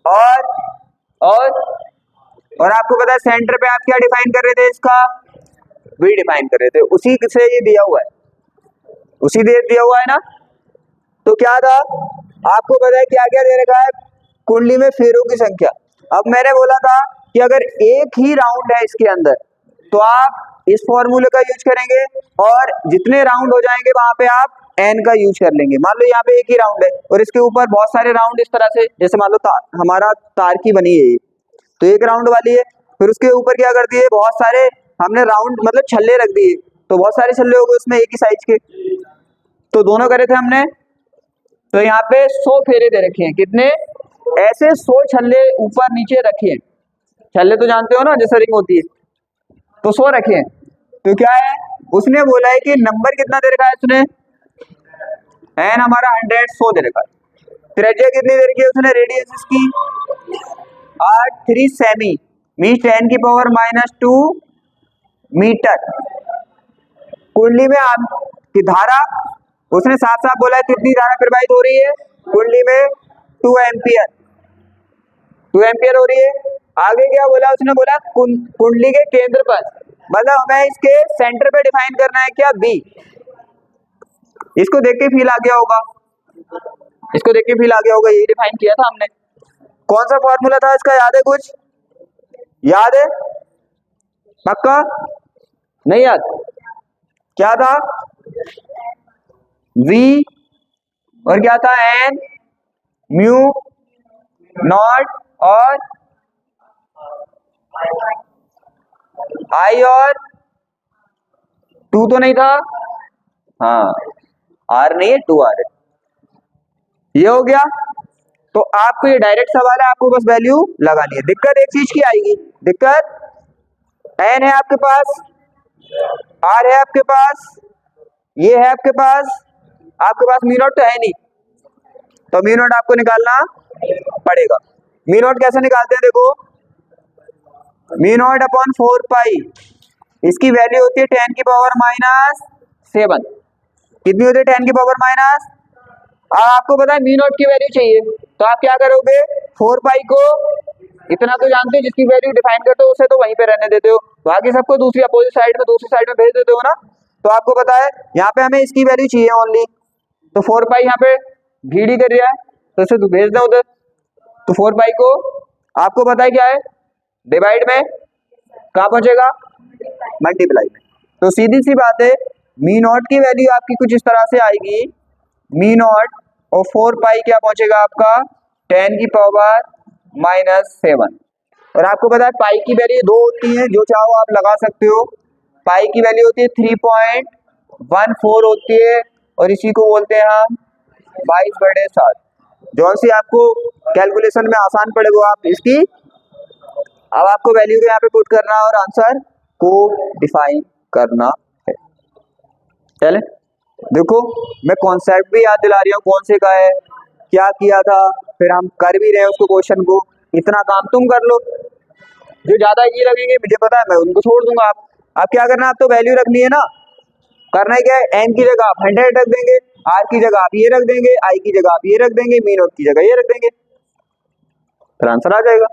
और और और आपको पता है सेंटर पे आप क्या डिफाइन कर रहे थे, इसका वी डिफाइन कर रहे थे, उसी से ये दिया हुआ है, उसी दे दिया हुआ है ना। तो क्या था, आपको पता है क्या क्या दे रखा है, कुंडली में फेरों की संख्या। अब मैंने बोला था कि अगर एक ही राउंड है इसके अंदर तो आप इस फॉर्मूले का यूज करेंगे, और जितने राउंड हो जाएंगे वहां पे आप एन का यूज कर लेंगे। मान लो यहाँ पे एक ही राउंड है और इसके ऊपर बहुत सारे राउंड इस तरह से, जैसे मान लो हमारा तार की बनी है, तो एक राउंड वाली है, फिर उसके ऊपर क्या कर दिए, बहुत सारे हमने राउंड मतलब छल्ले रख दिए, तो बहुत सारे छल्ले हो गए उसमें एक ही साइज के, तो दोनों करे थे हमने। तो यहाँ पे 100 फेरे दे रखे हैं, कितने, ऐसे 100 छल्ले ऊपर नीचे रखे हैं, छल्ले तो जानते हो ना जैसे रिंग होती है, तो 100 रखे हैं। तो क्या है, उसने बोला है कि नंबर कितना दे रखा है उसने, एन हमारा 100 100 दे रखा है, त्रिज्या कितनी दे रखी है उसने, रेडियस इसकी 3 सेमी मीन 10 की पावर -2 मीटर। कुंडली में आपकी धारा, उसने साफ साफ बोला है कितनी धारा प्रवाहित हो रही है कुंडली में, 2 एम्पियर, 2 एम्पियर हो रही है। आगे क्या बोला उसने, बोला कुंडली के केंद्र पर, मतलब हमें इसके सेंटर पे डिफाइन करना है क्या, बी। इसको देख के फील आ गया होगा, इसको देख के फील आ गया होगा, ये डिफाइन किया था हमने। कौन सा फॉर्मूला था इसका, याद है कुछ, याद है पक्का, नहीं याद, क्या था, V और क्या था, एन म्यू नॉट और आई, और 2 तो नहीं था, हाँ आर नहीं है, 2 आर है, ये हो गया। तो आपको ये डायरेक्ट सवाल है, आपको बस वैल्यू लगानी है। दिक्कत एक चीज की आएगी, दिक्कत एन है आपके पास, आर है आपके पास, ये है आपके पास म्यू नॉट तो है नहीं, तो म्यू नॉट आपको निकालना पड़ेगा। म्यू नॉट कैसे निकालते हैं, देखो, म्यू नॉट अपॉन 4 पाई, इसकी वैल्यू होती है 10 की पावर -7, कितनी होती है 10 की पावर माइनस। अब आपको पता है म्यू नॉट की वैल्यू चाहिए, तो आप क्या करोगे, 4 पाई को, इतना तो जानते हो जिसकी वैल्यू डिफाइन करते हो उसे तो वहीं पे रहने देते हो, बाकी सबको दूसरी अपोजिट साइड में, दूसरी साइड में भेज देते हो ना। तो आपको पता है यहाँ पे हमें इसकी वैल्यू चाहिए ओनली, तो 4 पाई यहाँ पे भीड़ी कर रहा है, तो इसे तू भेज दो उधर। तो 4 पाई को आपको पता है क्या है, डिवाइड में कहाँ पहुंचेगा, मल्टीप्लाई में। तो सीधी सी बात है, मी नॉट की वैल्यू आपकी कुछ इस तरह से आएगी, मी नॉट और 4 पाई क्या पहुंचेगा आपका 10 की पावर -7। और आपको पता है पाई की वैल्यू 2 होती है, जो चाहो आप लगा सकते हो। पाई की वैल्यू होती है 3.14 होती है, और इसी को बोलते हैं हम 22/7। जौन सी आपको कैलकुलेशन में आसान पड़े वो आप इसकी, अब आपको वैल्यू को यहाँ पे पुट करना और आंसर को डिफाइन करना है। चले देखो, मैं कॉन्सेप्ट भी याद दिला रही हूँ, कौन से का है, क्या किया था, फिर हम कर भी रहे हैं उसको, क्वेश्चन को। इतना काम तुम कर लो, जो ज्यादा इजी लगेंगे मुझे पता है मैं उनको छोड़ दूंगा। आप क्या करना, आप तो वैल्यू रखनी है ना, करना है क्या है, एन की जगह आप 100 रख देंगे, आर की जगह आप ये रख देंगे, आई की जगह आप ये रख देंगे, मी नॉट की जगह ये रख देंगे, फिर आंसर आ जाएगा।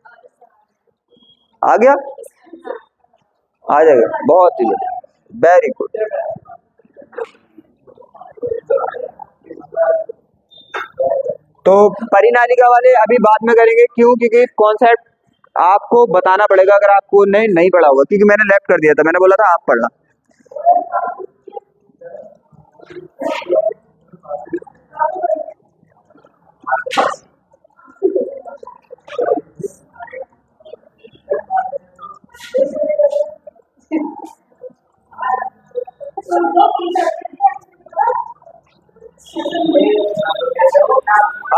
आ गया, आ जाएगा, बहुत ही वेरी गुड। तो परिनालिका वाले अभी बाद में करेंगे, क्यों, क्योंकि कॉन्सेप्ट आपको बताना पड़ेगा, अगर आपको नहीं पढ़ा होगा, क्योंकि मैंने लेफ्ट कर दिया था, मैंने बोला था आप पढ़ना। अब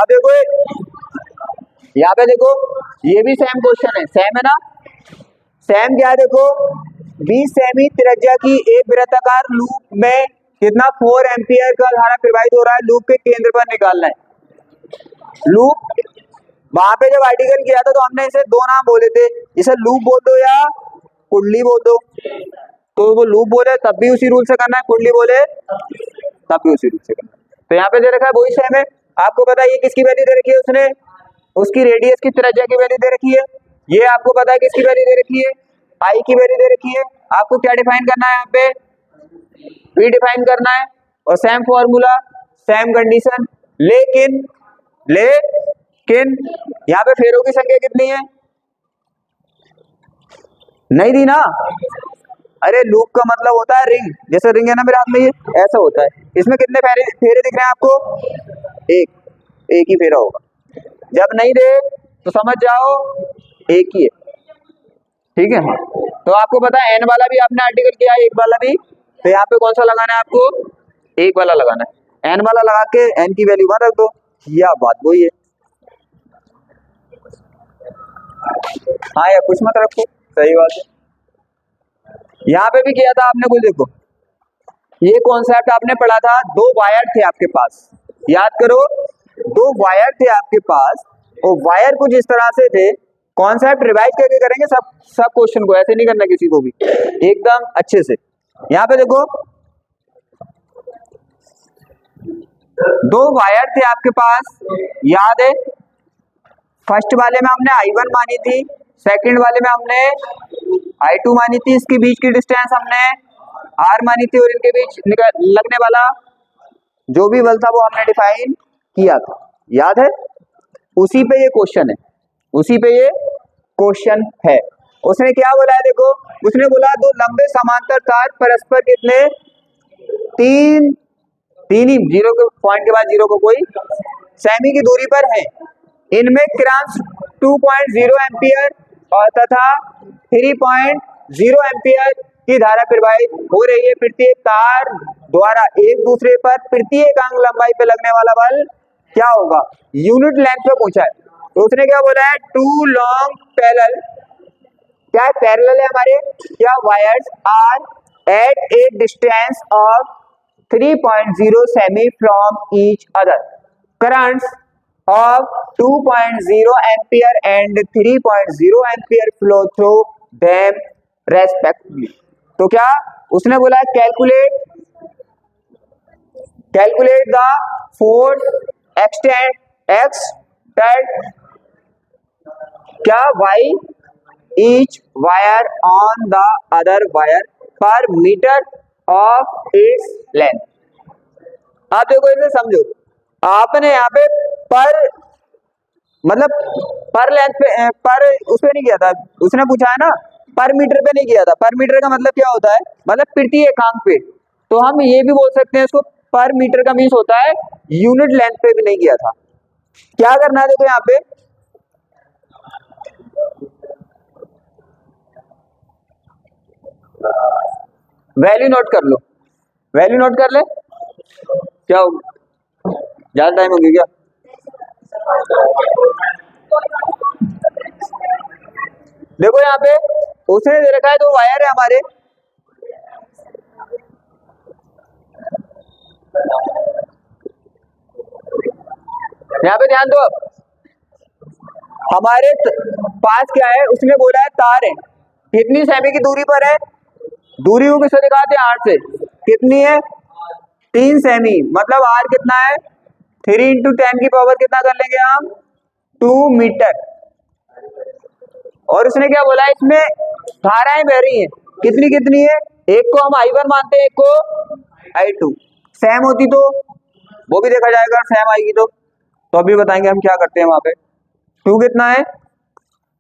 देखो यहाँ पे देखो, ये भी सेम क्वेश्चन है, सेम है ना, सेम क्या है देखो, 20 सेमी त्रिज्या की एक वृत्ताकार लूप में कितना 4 एम्पियर का धारा प्रवाहित हो रहा है, लूप के केंद्र पर निकालना है। लूप वहां पे जब आर्टिकल किया था तो हमने इसे दो नाम बोले थे, इसे लूप बोल दो या कुंडली बोल दो, तो वो लूप बोले तब भी उसी रूल से करना है, कुंडली बोले तब भी उसी रूल से करना है। तो यहाँ पे दे रखा है वही सेम है, आपको पता है ये किसकी वैल्यू दे रखी है, उसने उसकी रेडियस की त्रिज्या की वैल्यू दे रखी है, ये आपको पता है किसकी वैल्यू दे रखी है, आई की वैल्यू दे रखी है। आपको क्या डिफाइन करना है, यहाँ पे पी डिफाइन करना है, और सेम फॉर्मूला सेम कंडीशन, लेकिन यहाँ पे फेरों की संख्या कितनी है, नहीं दी ना। अरे लूप का मतलब होता है रिंग, जैसे रिंग है ना मेरे हाथ में, ये ऐसा होता है, इसमें कितने फेरे दिख रहे हैं आपको, एक ही फेरा होगा, जब नहीं दे तो समझ जाओ एक ही है, ठीक है। तो आपको पता है एन वाला भी आपने आर्टिकल किया है, एक वाला भी, तो यहाँ पे कौन सा लगाना है आपको, एक वाला लगाना है, एन वाला लगा के एन की वैल्यू वहां रख दो, या बात वही है। हाँ या कुछ मत रखो, सही बात है। यहाँ पे भी किया था आपने, कुछ देखो ये कॉन्सेप्ट आपने पढ़ा था, दो वायर थे आपके पास, याद करो, दो वायर थे आपके पास, और वायर कुछ इस तरह से थे, कॉन्सेप्ट रिवाइज करके करेंगे सब क्वेश्चन को, ऐसे नहीं करना किसी को भी, एकदम अच्छे से। यहाँ पे देखो दो वायर थे आपके पास, याद है, फर्स्ट वाले में हमने I1 मानी थी, सेकंड वाले में हमने I2 मानी थी, इसके बीच की डिस्टेंस हमने R मानी थी, और इनके बीच लगने वाला जो भी बल था वो हमने डिफाइन किया था, याद है। उसी पे ये क्वेश्चन है, उसी पे ये क्वेश्चन है। उसने क्या बोला है देखो, उसने बोला दो लंबे समांतर तार परस्पर कितने, तीन ही, जीरो के पॉइंट के बाद जीरो को कोई सेमी की दूरी पर है, इनमें क्रॉस 2.0 एम्पियर और तथा 3.0 एम्पियर की धारा प्रवाहित हो रही है, प्रत्येक तार द्वारा एक दूसरे पर प्रत्येक अंग लंबाई पे लगने वाला बल क्या होगा, यूनिट लेंथ पे पूछा है। तो उसने क्या बोला है, टू लॉन्ग पैरेलल, क्या है पैरेलल है हमारे, क्या wires are at a distance of 3.0 cm from each other, currents of 2.0 ampere and 3.0 ampere flow through them respectively। तो क्या उसने बोला है, कैलकुलेट द फोर्स एक्सटेंड क्या by each wire on the other wire per meter of its length. आप देखो इसे समझो, आपने यहाँ पे पर मतलब पर लेंथ पे, पर उस पे नहीं किया था, उसने पूछा है ना पर मीटर पे नहीं किया था। पर मीटर का मतलब क्या होता है, मतलब प्रति एकांक पे, तो हम ये भी बोल सकते हैं इसको पर मीटर का मीन्स होता है यूनिट लेंथ पे भी नहीं किया था। क्या करना है देखो, यहाँ पे वैल्यू नोट कर लो, वैल्यू नोट कर ले, क्या हो ज्यादा टाइम हो गया क्या, देखो यहाँ पे उसने दे रखा है, दो वायर है हमारे, यहाँ पे ध्यान दो, हमारे पास क्या है, उसने बोला है तार है, कितनी सेमी की दूरी पर है, दूरी को किससे दिखाते हैं, 8 से, कितनी है 3 सेमी, मतलब आर कितना है 3 इंटू 10 की पावर कितना कर लेंगे हम 2 मीटर। और उसने क्या बोला है, इसमें धाराएं बह रही हैं, कितनी कितनी है, एक को हम I1 मानते हैं, एक को I2, सेम होती तो वो भी देखा जाएगा, सेम आएगी तो अभी बताएंगे हम क्या करते हैं वहां पे। 2 कितना है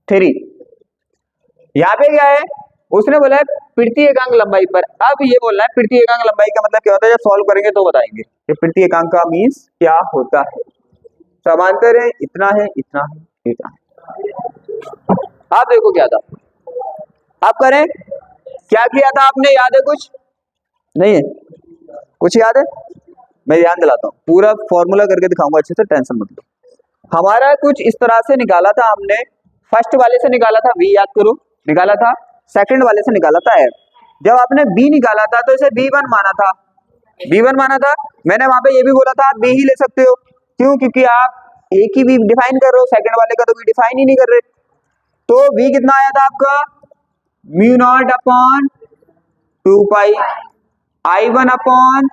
3, यहाँ पे क्या है, उसने बोला है प्रति एकांक लंबाई पर। अब ये बोलना है प्रति एकांक लंबाई का मतलब क्या होता है, जब सॉल्व करेंगे तो बताएंगे कि प्रति एकांक का मीन्स क्या होता है। समांतर है, इतना है, इतना है, इतना है। आप देखो क्या था, आप करें क्या किया था आपने, याद है कुछ? नहीं है कुछ याद है? मैं ध्यान दिलाता हूँ, पूरा फॉर्मूला करके दिखाऊंगा अच्छे से, टेंशन मत लो। हमारा कुछ इस तरह से निकाला था हमने, फर्स्ट वाले से निकाला था v, याद करो, निकाला था, सेकंड वाले से निकाला था f। जब आपने b निकाला था तो इसे b1 माना था, b1 माना था। मैंने वहां पे ये भी बोला था आप b ही ले सकते हो, क्यों? क्योंकि आप एक ही v डिफाइन कर रहे हो, सेकंड वाले का तो v डिफाइन ही नहीं कर रहे। तो v कितना आया था आपका, म्यू नॉट अपॉन 2 पाई I1 अपॉन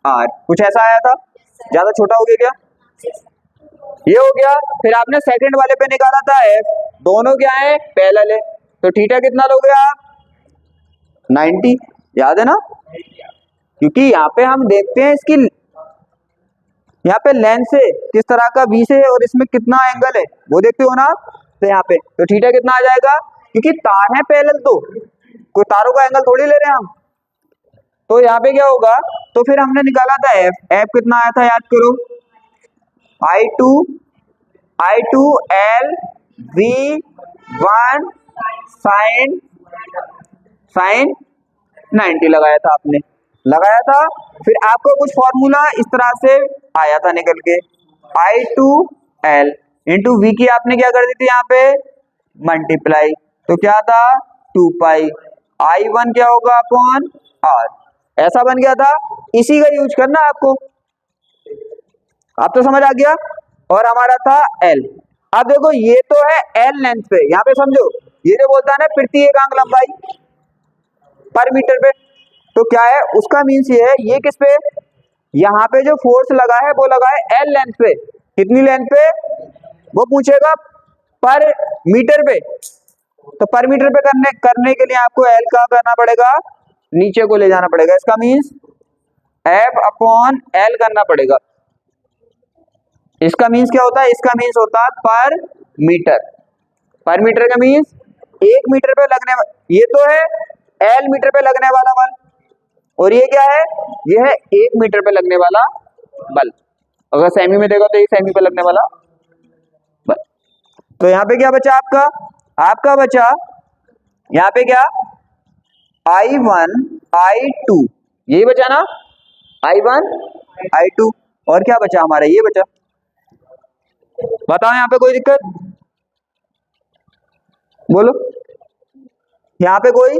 r, कुछ ऐसा आया था, ज्यादा छोटा हो गया क्या? ये हो गया। फिर आपने सेकंड वाले पे निकाला था f, दोनों क्या है, पैरेलल है, तो थीटा कितना लोगे आप, 90, याद है ना? क्योंकि यहाँ पे हम देखते हैं इसकी, यहाँ पे लेंथ से किस तरह का b से और इसमें कितना एंगल है वो देखते हो ना, तो यहाँ पे तो थीटा कितना आ जाएगा, क्योंकि तार है पैरेलल, तो कोई तारों का एंगल थोड़ी ले रहे हैं हम। तो यहाँ पे क्या होगा, तो फिर हमने निकाला था f कितना आया था, याद करो, I2 L V1 sin 90 लगाया था आपने, लगाया था। फिर आपको कुछ फॉर्मूला इस तरह से आया था निकल के, I2 L इंटू V की आपने क्या कर दी थी यहाँ पे, मल्टीप्लाई, तो क्या था 2 पाई I1 क्या होगा अपॉन R, ऐसा बन गया था। इसी का यूज करना आपको, आप तो समझ आ गया। और हमारा था L, अब देखो ये तो है L लेंथ पे, यहाँ पे समझो, ये जो बोलता है ना प्रति एकांक लंबाई पर मीटर पे, तो क्या है उसका मीन्स ये है, ये किस पे, यहाँ पे जो फोर्स लगा है वो लगा है L लेंथ पे, कितनी लेंथ पे, वो पूछेगा पर मीटर पे, तो पर मीटर पे करने के लिए आपको L का करना पड़ेगा, नीचे को ले जाना पड़ेगा, इसका मीन्स F अपॉन L करना पड़ेगा। इसका मीन्स क्या होता है, इसका मीन्स होता है पर मीटर, पर मीटर का मीन्स 1 मीटर पे लगने, ये तो है L मीटर पे लगने वाला बल, और ये क्या है, ये है 1 मीटर पे लगने वाला बल, अगर सेमी में देखो तो 1 सेमी पे लगने वाला बल। तो यहाँ पे क्या बचा आपका, आपका बचा यहाँ पे क्या, I1 I2, यही बचा ना, I1 I2, और क्या बचा हमारा, ये बचा। बताओ यहाँ पे कोई दिक्कत, बोलो यहाँ पे कोई,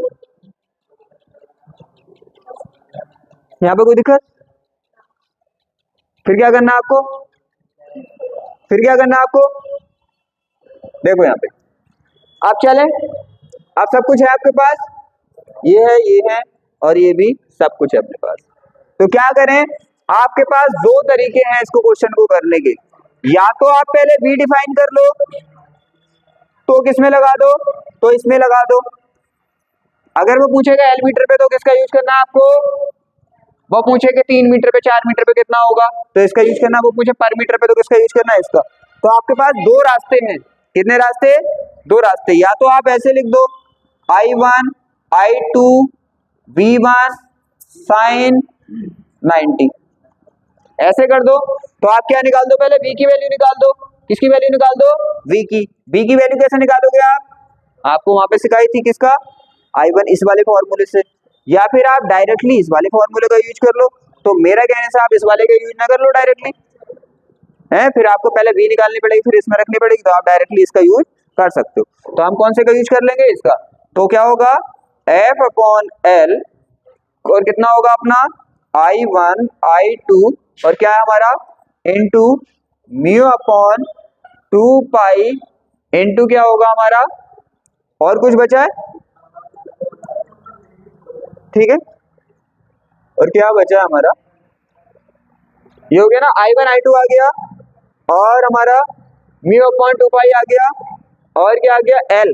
यहाँ पे कोई दिक्कत? फिर क्या करना है आपको, फिर क्या करना है आपको, देखो यहाँ पे आप चले, आप सब कुछ है आपके पास, ये है और ये भी सब कुछ है अपने पास। तो क्या करें, आपके पास दो तरीके हैं इसको क्वेश्चन को करने के, या तो आप पहले v डिफाइन कर लो, तो किसमें लगा दो, तो इसमें लगा दो। अगर वो पूछेगा L मीटर पे तो किसका यूज करना है आपको, वो पूछेगा 3 मीटर पे 4 मीटर पे कितना होगा तो इसका यूज करना, वो पूछे पर मीटर पे तो किसका यूज करना है, इसका। तो आपके पास दो रास्ते हैं, कितने रास्ते, दो रास्ते, या तो आप ऐसे लिख दो I1 I2 V1 sin 90, ऐसे कर दो। तो आप क्या निकाल दो, पहले v की वैल्यू निकाल दो, किसकी वैल्यू निकाल दो, v की वैल्यू कैसे निकालोगे आप, आपको वहां पे सिखाई थी किसका, I1 इस वाले फॉर्मूले से, या फिर आप डायरेक्टली इस वाले फॉर्मूले का यूज कर लो। तो मेरा कहने से आप इस वाले का यूज ना कर लो डायरेक्टली, है फिर आपको पहले v निकालनी पड़ेगी, फिर इसमें रखनी पड़ेगी, तो आप डायरेक्टली इसका यूज कर सकते हो। तो हम कौन से का यूज कर लेंगे, इसका। तो क्या होगा F अपॉन L, और कितना होगा अपना I1 I2, और क्या है हमारा into mu upon 2 pi into क्या होगा हमारा, और कुछ बचा है, ठीक है, और क्या बचा है हमारा, ये हो गया ना, I1 I2 आ गया, और हमारा म्यू अपॉन 2 पाई आ गया, और क्या आ गया L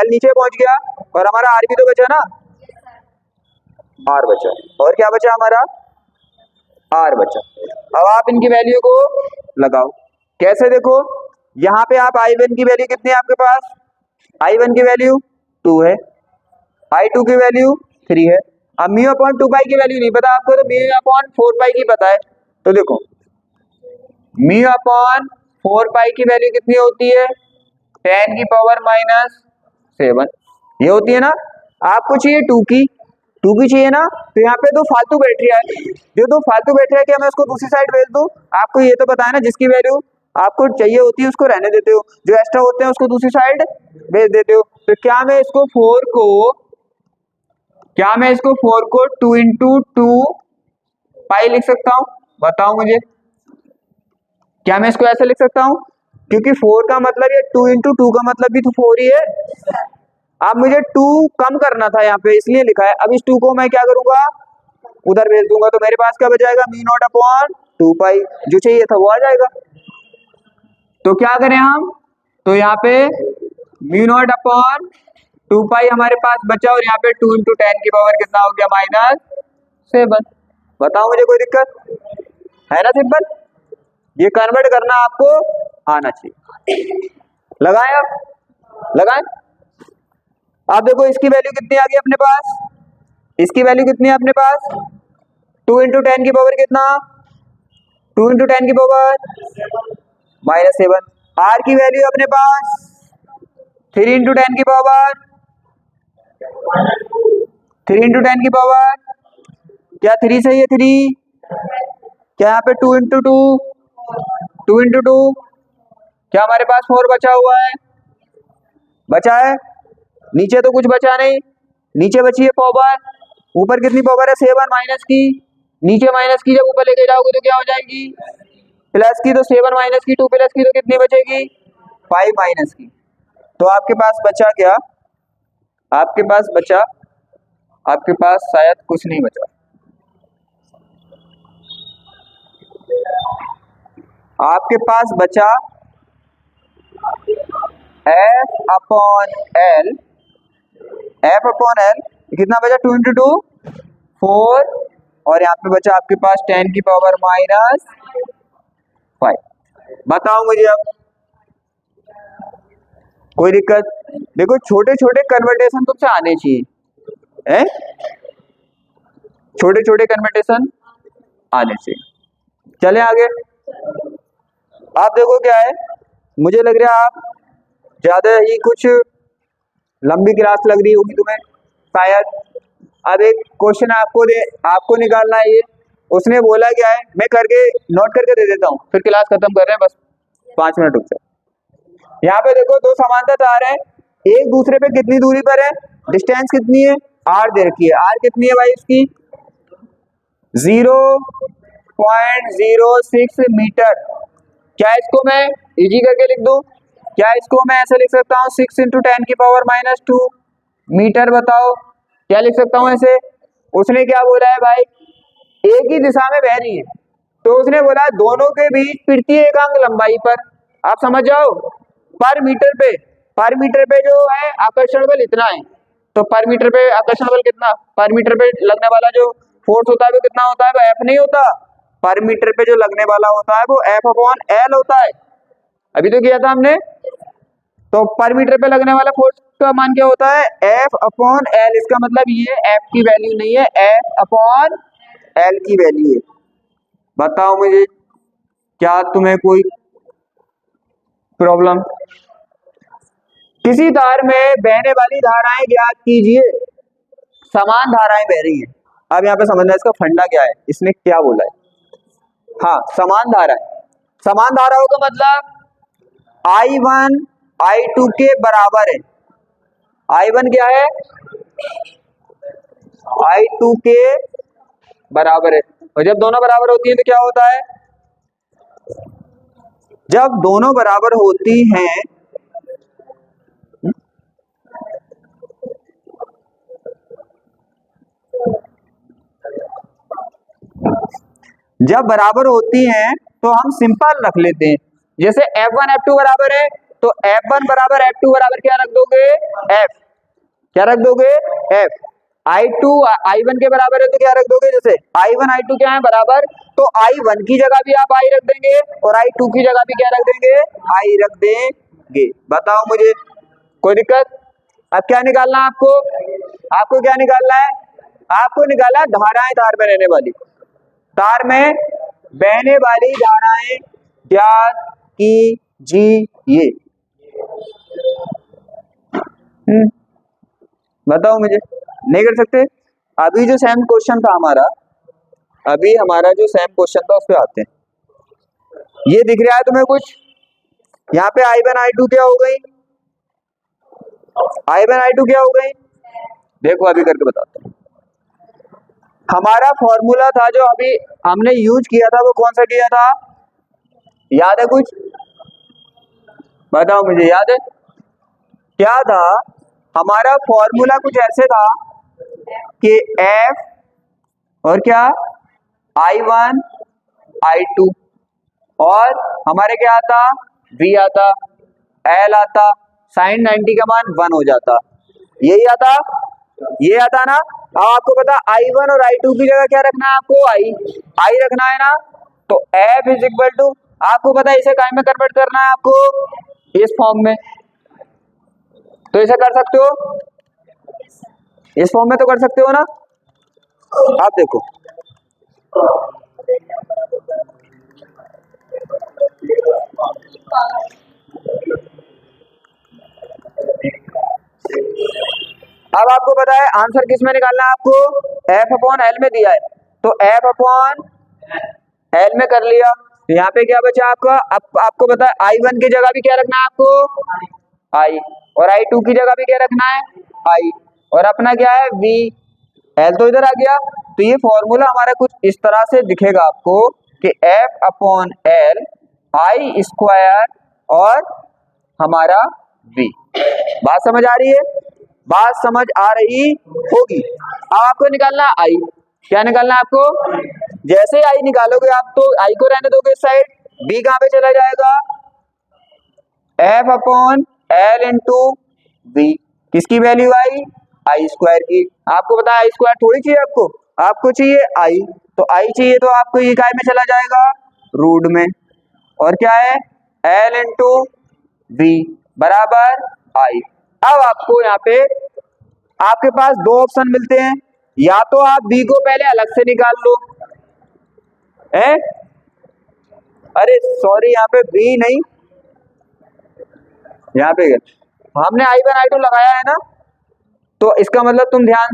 नीचे पहुंच गया, और हमारा R भी तो बचा ना, R बचा, और क्या बचा हमारा R बचा। अब आप इनकी वैल्यू को लगाओ, कैसे देखो, यहाँ पे आप I1 की वैल्यू कितनी है आपके पास, I1 की वैल्यू 2 है, I2 की वैल्यू 3 है। अब म्यू अपॉन 2 पाई की वैल्यू नहीं पता आपको, तो म्यू अपॉन 4 पाई की पता है। तो देखो म्यू अपॉन 4 पाई की वैल्यू कितनी होती है 10 की पावर -7 ये होती है ना। आपको चाहिए 2 की चाहिए ना, तो यहाँ पे दो फालतू बैटरी है, जो दो फालतू बैटरी है कि मैं उसको दूसरी साइड भेज दूं। आपको ये तो पता है ना जिसकी वैल्यू आपको चाहिए होती है उसको रहने देते हो, जो एक्स्ट्रा होते हैं उसको दूसरी साइड भेज देते हो। तो क्या मैं इसको 4 को 2 इंटू 2 पाई लिख सकता हूँ? बताओ मुझे, क्या मैं इसको ऐसे लिख सकता हूँ? क्योंकि 4 का मतलब ये 2 इंटू 2 का मतलब भी तो 4 ही है। अब मुझे 2 कम करना था यहाँ पे इसलिए लिखा है। अब इस 2 को मैं क्या करूंगा उधर भेज दूंगा, तो मेरे पास क्या बचाएगा म्यू नॉट अपॉन 2 पाई, जो चाहिए था वो आ जाएगा। तो क्या करें हम, तो यहाँ पे म्यू नॉट अपॉन 2 पाई हमारे पास बचा और यहाँ पे 2 इंटू 10 की पावर कितना हो गया -7। बताओ मुझे, कोई दिक्कत है ना? सिंपल, ये कन्वर्ट करना आपको आना चाहिए। लगाएं, अब लगाएं। अब देखो इसकी वैल्यू कितनी आ गई अपने पास, इसकी वैल्यू कितनी है अपने पास 2 इंटू 10 की पावर कितना 2 इंटू 10 की पावर -7। आर की वैल्यू अपने पास 3 इंटू 10 की पावर 3 इंटू 10 की पावर क्या 3 सही है 3, क्या यहाँ पे 2 इंटू 2 इंटू 2, क्या हमारे पास 4 बचा हुआ है, बचा है, नीचे तो कुछ बचा नहीं, नीचे बची है पावर, ऊपर कितनी पावर है 7 माइनस की, नीचे माइनस की जब ऊपर लेके जाओगे तो क्या हो जाएगी प्लस की, तो 7 माइनस की 2 प्लस की तो कितनी बचेगी 5 माइनस की। तो आपके पास बचा क्या, आपके पास बचा, आपके पास शायद कुछ नहीं बचा, आपके पास बचा F upon L, F upon L कितना बचा 2 इंटू 2 4, और यहाँ पे बचा आपके पास 10 की पावर -5। बताओ मुझे अब, कोई दिक्कत? देखो छोटे छोटे कन्वर्टेशन तुमसे आने चाहिए, हैं? छोटे छोटे कन्वर्टेशन आने चाहिए। चले आगे। आप देखो क्या है, मुझे लग रहा है आप ज्यादा ही कुछ लंबी क्लास लग रही होगी तुम्हें शायद। अब एक क्वेश्चन आपको निकालना है, ये उसने बोला क्या है, मैं करके नोट करके दे देता हूँ, फिर क्लास खत्म कर रहे हैं, बस 5 मिनट रुक जाए। यहाँ पे देखो दो समांतर तार है, एक दूसरे पे कितनी दूरी पर है, डिस्टेंस कितनी है r दे रखी है, r कितनी है भाई इसकी 0.06 मीटर। क्या इसको मैं इजी करके लिख दूं, क्या इसको मैं ऐसे लिख सकता हूँ 6 इंटू 10 की पावर -2 मीटर। बताओ क्या लिख सकता हूँ ऐसे। उसने क्या बोला है भाई, एक ही दिशा में बह रही है, तो उसने बोला दोनों के बीच तृतीय एकांक लंबाई पर, आप समझ जाओ पर मीटर पे जो है आकर्षण बल इतना है, तो पर मीटर पे आकर्षण बल कितना, पर मीटर पे लगने वाला जो फोर्स होता है वो कितना होता है, वो F नहीं होता, पर मीटर पे जो लगने वाला होता है वो F अपॉन L होता है, अभी तो किया था हमने। तो पर मीटर पे लगने वाला फोर्स का मान क्या होता है F अपॉन L, इसका मतलब ये F की वैल्यू नहीं है, F अपॉन L की वैल्यू है। बताओ मुझे, क्या तुम्हें कोई प्रॉब्लम? किसी तार में बहने वाली धाराएं ज्ञात कीजिए, समान धाराएं बह रही हैं। अब यहाँ पे समझना इसका फंडा क्या है, इसने क्या बोला है। हाँ समान धाराएं, समान धाराओं का मतलब I1 I2 के बराबर है, I1 क्या है I2 के बराबर है, और जब दोनों बराबर होती हैं तो क्या होता है, जब दोनों बराबर होती हैं जब बराबर होती हैं तो हम सिंपल रख लेते हैं, जैसे F1 F2 बराबर है तो F1 बराबर F2 बराबर क्या रख दोगे F, क्या रख दोगे F। I2 I1 के बराबर है तो क्या रख दोगे, जैसे I1 I2 क्या है बराबर, तो I1 की जगह भी आप I रख देंगे और I2 की जगह भी क्या रख देंगे I रख देंगे। बताओ मुझे, कोई दिक्कत? अब क्या निकालना है आपको, आपको क्या निकालना है, आपको निकालना है धाराएं तार में रहने वाली, तार में बहने वाली धाराएं त्याग कीजिए। बताओ मुझे, नहीं कर सकते? अभी जो सेम क्वेश्चन था हमारा, अभी हमारा जो सेम क्वेश्चन था उस पे आते हैं। ये दिख रहा है तुम्हें कुछ? यहाँ पे I1 I2 क्या हो गई? I1 I2 क्या हो गई? देखो अभी करके बताता हूँ। हमारा फॉर्मूला था जो अभी हमने यूज किया था, वो कौन सा किया था? याद है कुछ? बताओ मुझे, याद है क्या था? हमारा फॉर्मूला कुछ ऐसे था कि F और क्या, I1 I2, और हमारे क्या आता, V आता, L आता, sin 90 का मान 1 हो जाता, यही आता, ये आता ना। अब आपको पता I1 और I2 की जगह क्या रखना है आपको? I रखना है ना। तो F इज इक्वल टू, आपको पता है इसे काय में कन्वर्ट करना है आपको? इस फॉर्म में। तो इसे कर सकते हो, इस फॉर्म में तो कर सकते हो ना। आप देखो, अब आपको पता है आंसर किस में निकालना है आपको? F अपॉन L में दिया है, तो F अपॉन L में कर लिया। तो यहाँ पे क्या बचा आपका? अब आपको पता है I1 की जगह भी क्या रखना है आपको? I, और I2 की जगह भी क्या रखना है? I, और अपना क्या है? V। L तो इधर आ गया। तो ये फॉर्मूला हमारा कुछ इस तरह से दिखेगा आपको कि F upon L I square और हमारा V। बात समझ आ रही है? बात समझ आ रही होगी। अब आपको निकालना है I। क्या निकालना है आपको? जैसे I निकालोगे आप, तो I को रहने दोगे इस साइड, B कहाँ पे चला जाएगा? F upon L into V। किसकी वैल्यू आई? I स्क्वायर की। आपको पता है I स्क्वायर थोड़ी चाहिए आपको, आपको चाहिए I। तो I चाहिए तो आपको ये काय में चला जाएगा? रूट में। और क्या है? L इंटू V बराबर I। अब आपको यहाँ पे आपके पास दो ऑप्शन मिलते हैं, या तो आप B को पहले अलग से निकाल लो, है? अरे सॉरी, यहाँ पे B नहीं, यहाँ पे हमने I1 I2 लगाया है ना, तो इसका मतलब तुम ध्यान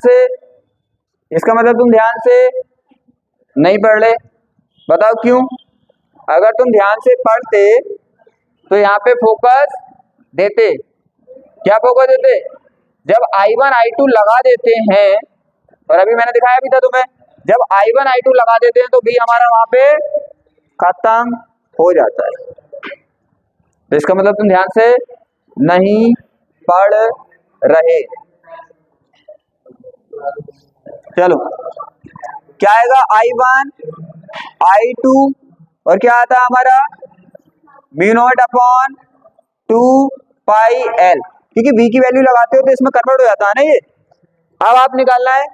से नहीं पढ़ ले। बताओ क्यों? अगर तुम ध्यान से पढ़ते तो यहाँ पे फोकस देते। क्या फोकस देते? जब I1 I2 लगा देते हैं, और अभी मैंने दिखाया भी था तुम्हें, जब I1 I2 लगा देते हैं तो B हमारा वहां पे खत्म हो जाता है। तो इसका मतलब तुम ध्यान से नहीं पढ़ रहे। चलो, क्या आएगा? I1 I2 और क्या आता है हमारा? म्यू नॉट अपॉन 2 पाई L, क्योंकि V की वैल्यू लगाते हो तो इसमें कन्वर्ट हो जाता है ना ये। अब आप निकालना है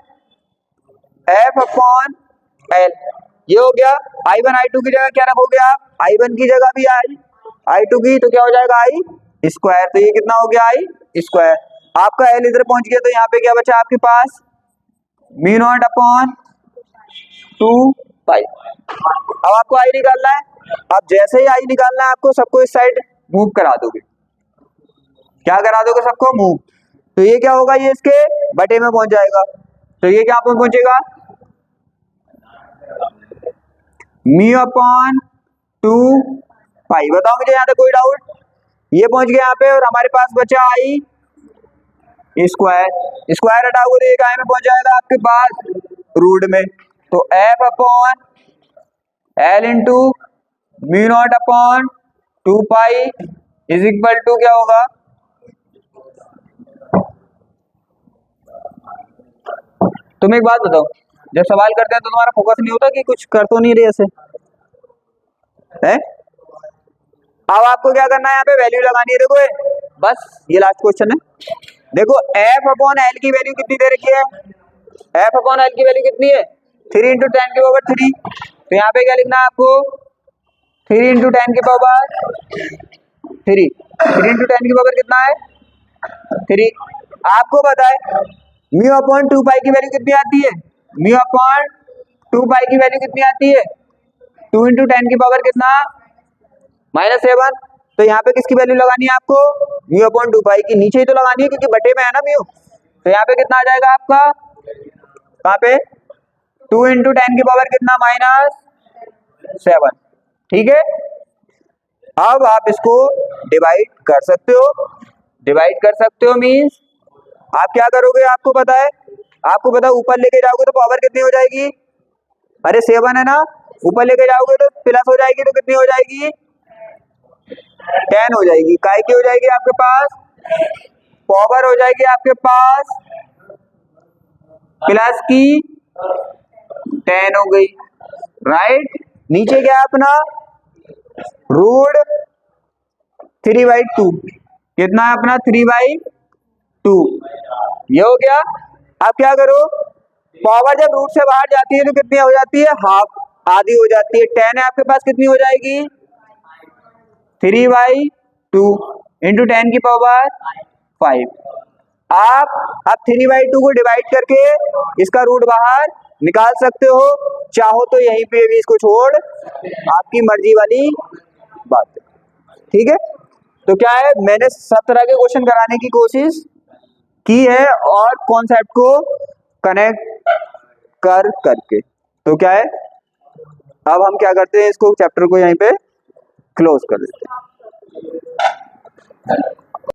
F अपॉन L, ये हो गया। I1 I2 की जगह क्या रखोगे आप? I1 की जगह भी I2 की, तो क्या हो जाएगा? I square. तो ये कितना हो गया? I square. आपका L इधर पहुंच गया, तो यहाँ पे क्या बचा आपके पास? म्यू नॉट अपॉन 2 पाई। अब आपको I निकालना है। अब जैसे ही I निकालना है आपको, सबको इस साइड मूव करा दोगे। क्या करा दोगे? सबको मूव। तो ये क्या होगा? ये इसके बटे में पहुंच जाएगा। तो ये क्या पहुंचेगा? म्यू अपॉन 2 पाई। बताओ मुझे यहाँ तक कोई डाउट? ये पहुंच गया यहाँ पे, और हमारे पास बचा I स्क्वायर। स्क्वायर हटाओगे तो ये काय में पहुंच जाएगा आपके पास? रूट में। तो F upon L into mu naught upon 2 pi is equal to क्या होगा? तुम एक बात बताओ, जब सवाल करते हैं तो तुम्हारा फोकस नहीं होता कि कुछ कर तो नहीं रहे ऐसे है? अब आपको क्या करना है? यहाँ पे वैल्यू लगानी है। देखो बस ये लास्ट क्वेश्चन है। देखो F अपॉन L की वैल्यू कितनी दे रखी है? F अपॉन L की वैल्यू कितनी है? 3 इंटू 10 की पावर 3। तो यहाँ पे क्या लिखना है आपको? 3 इंटू 10 की पावर 3। 3 इंटू 10 की पावर कितना है? 3। आपको पता है म्यू अपॉन 2 पाई की वैल्यू कितनी आती है? म्यू अपॉन 2 पाई की वैल्यू कितनी आती है? 2 इंटू 10 की पावर कितना? -7, तो यहाँ पे किसकी वैल्यू लगानी है आपको, म्यू अपॉन 2 पाई की, नीचे ही तो लगानी है क्योंकि बटे में है ना म्यू। तो यहाँ पे कितना आ जाएगा आपका, कहाँ पे 2 इंटू 10 की पावर कितना, -7, ठीक है। अब आप इसको डिवाइड कर सकते हो, डिवाइड कर सकते हो मीन्स आप क्या करोगे, आपको पता है, आपको पता है ऊपर लेके जाओगे तो पावर कितनी हो जाएगी, अरे 7 है ना, ऊपर लेके जाओगे तो प्लस हो जाएगी, तो कितनी हो जाएगी 10 हो जाएगी, काय की हो जाएगी आपके पास, पावर हो जाएगी आपके पास प्लस की 10 हो गई, राइट। नीचे क्या है अपना रूट 3/2, कितना है अपना 3/2, ये हो गया। अब क्या करो, पावर जब रूट से बाहर जाती है तो कितनी हो जाती है, हाफ, आधी हो जाती है। 10 है आपके पास, कितनी हो जाएगी 3/2 इंटू 10 की पावर 5। आप अब 3/2 को डिवाइड करके इसका रूट बाहर निकाल सकते हो, चाहो तो यहीं पे भी इसको छोड़, आपकी मर्जी वाली बात है, ठीक है। तो क्या है, मैंने सब तरह के क्वेश्चन कराने की कोशिश की है और कॉन्सेप्ट को कनेक्ट कर करके। तो क्या है, अब हम क्या करते हैं, इसको चैप्टर को यहीं पे क्लोज कर देते हैं।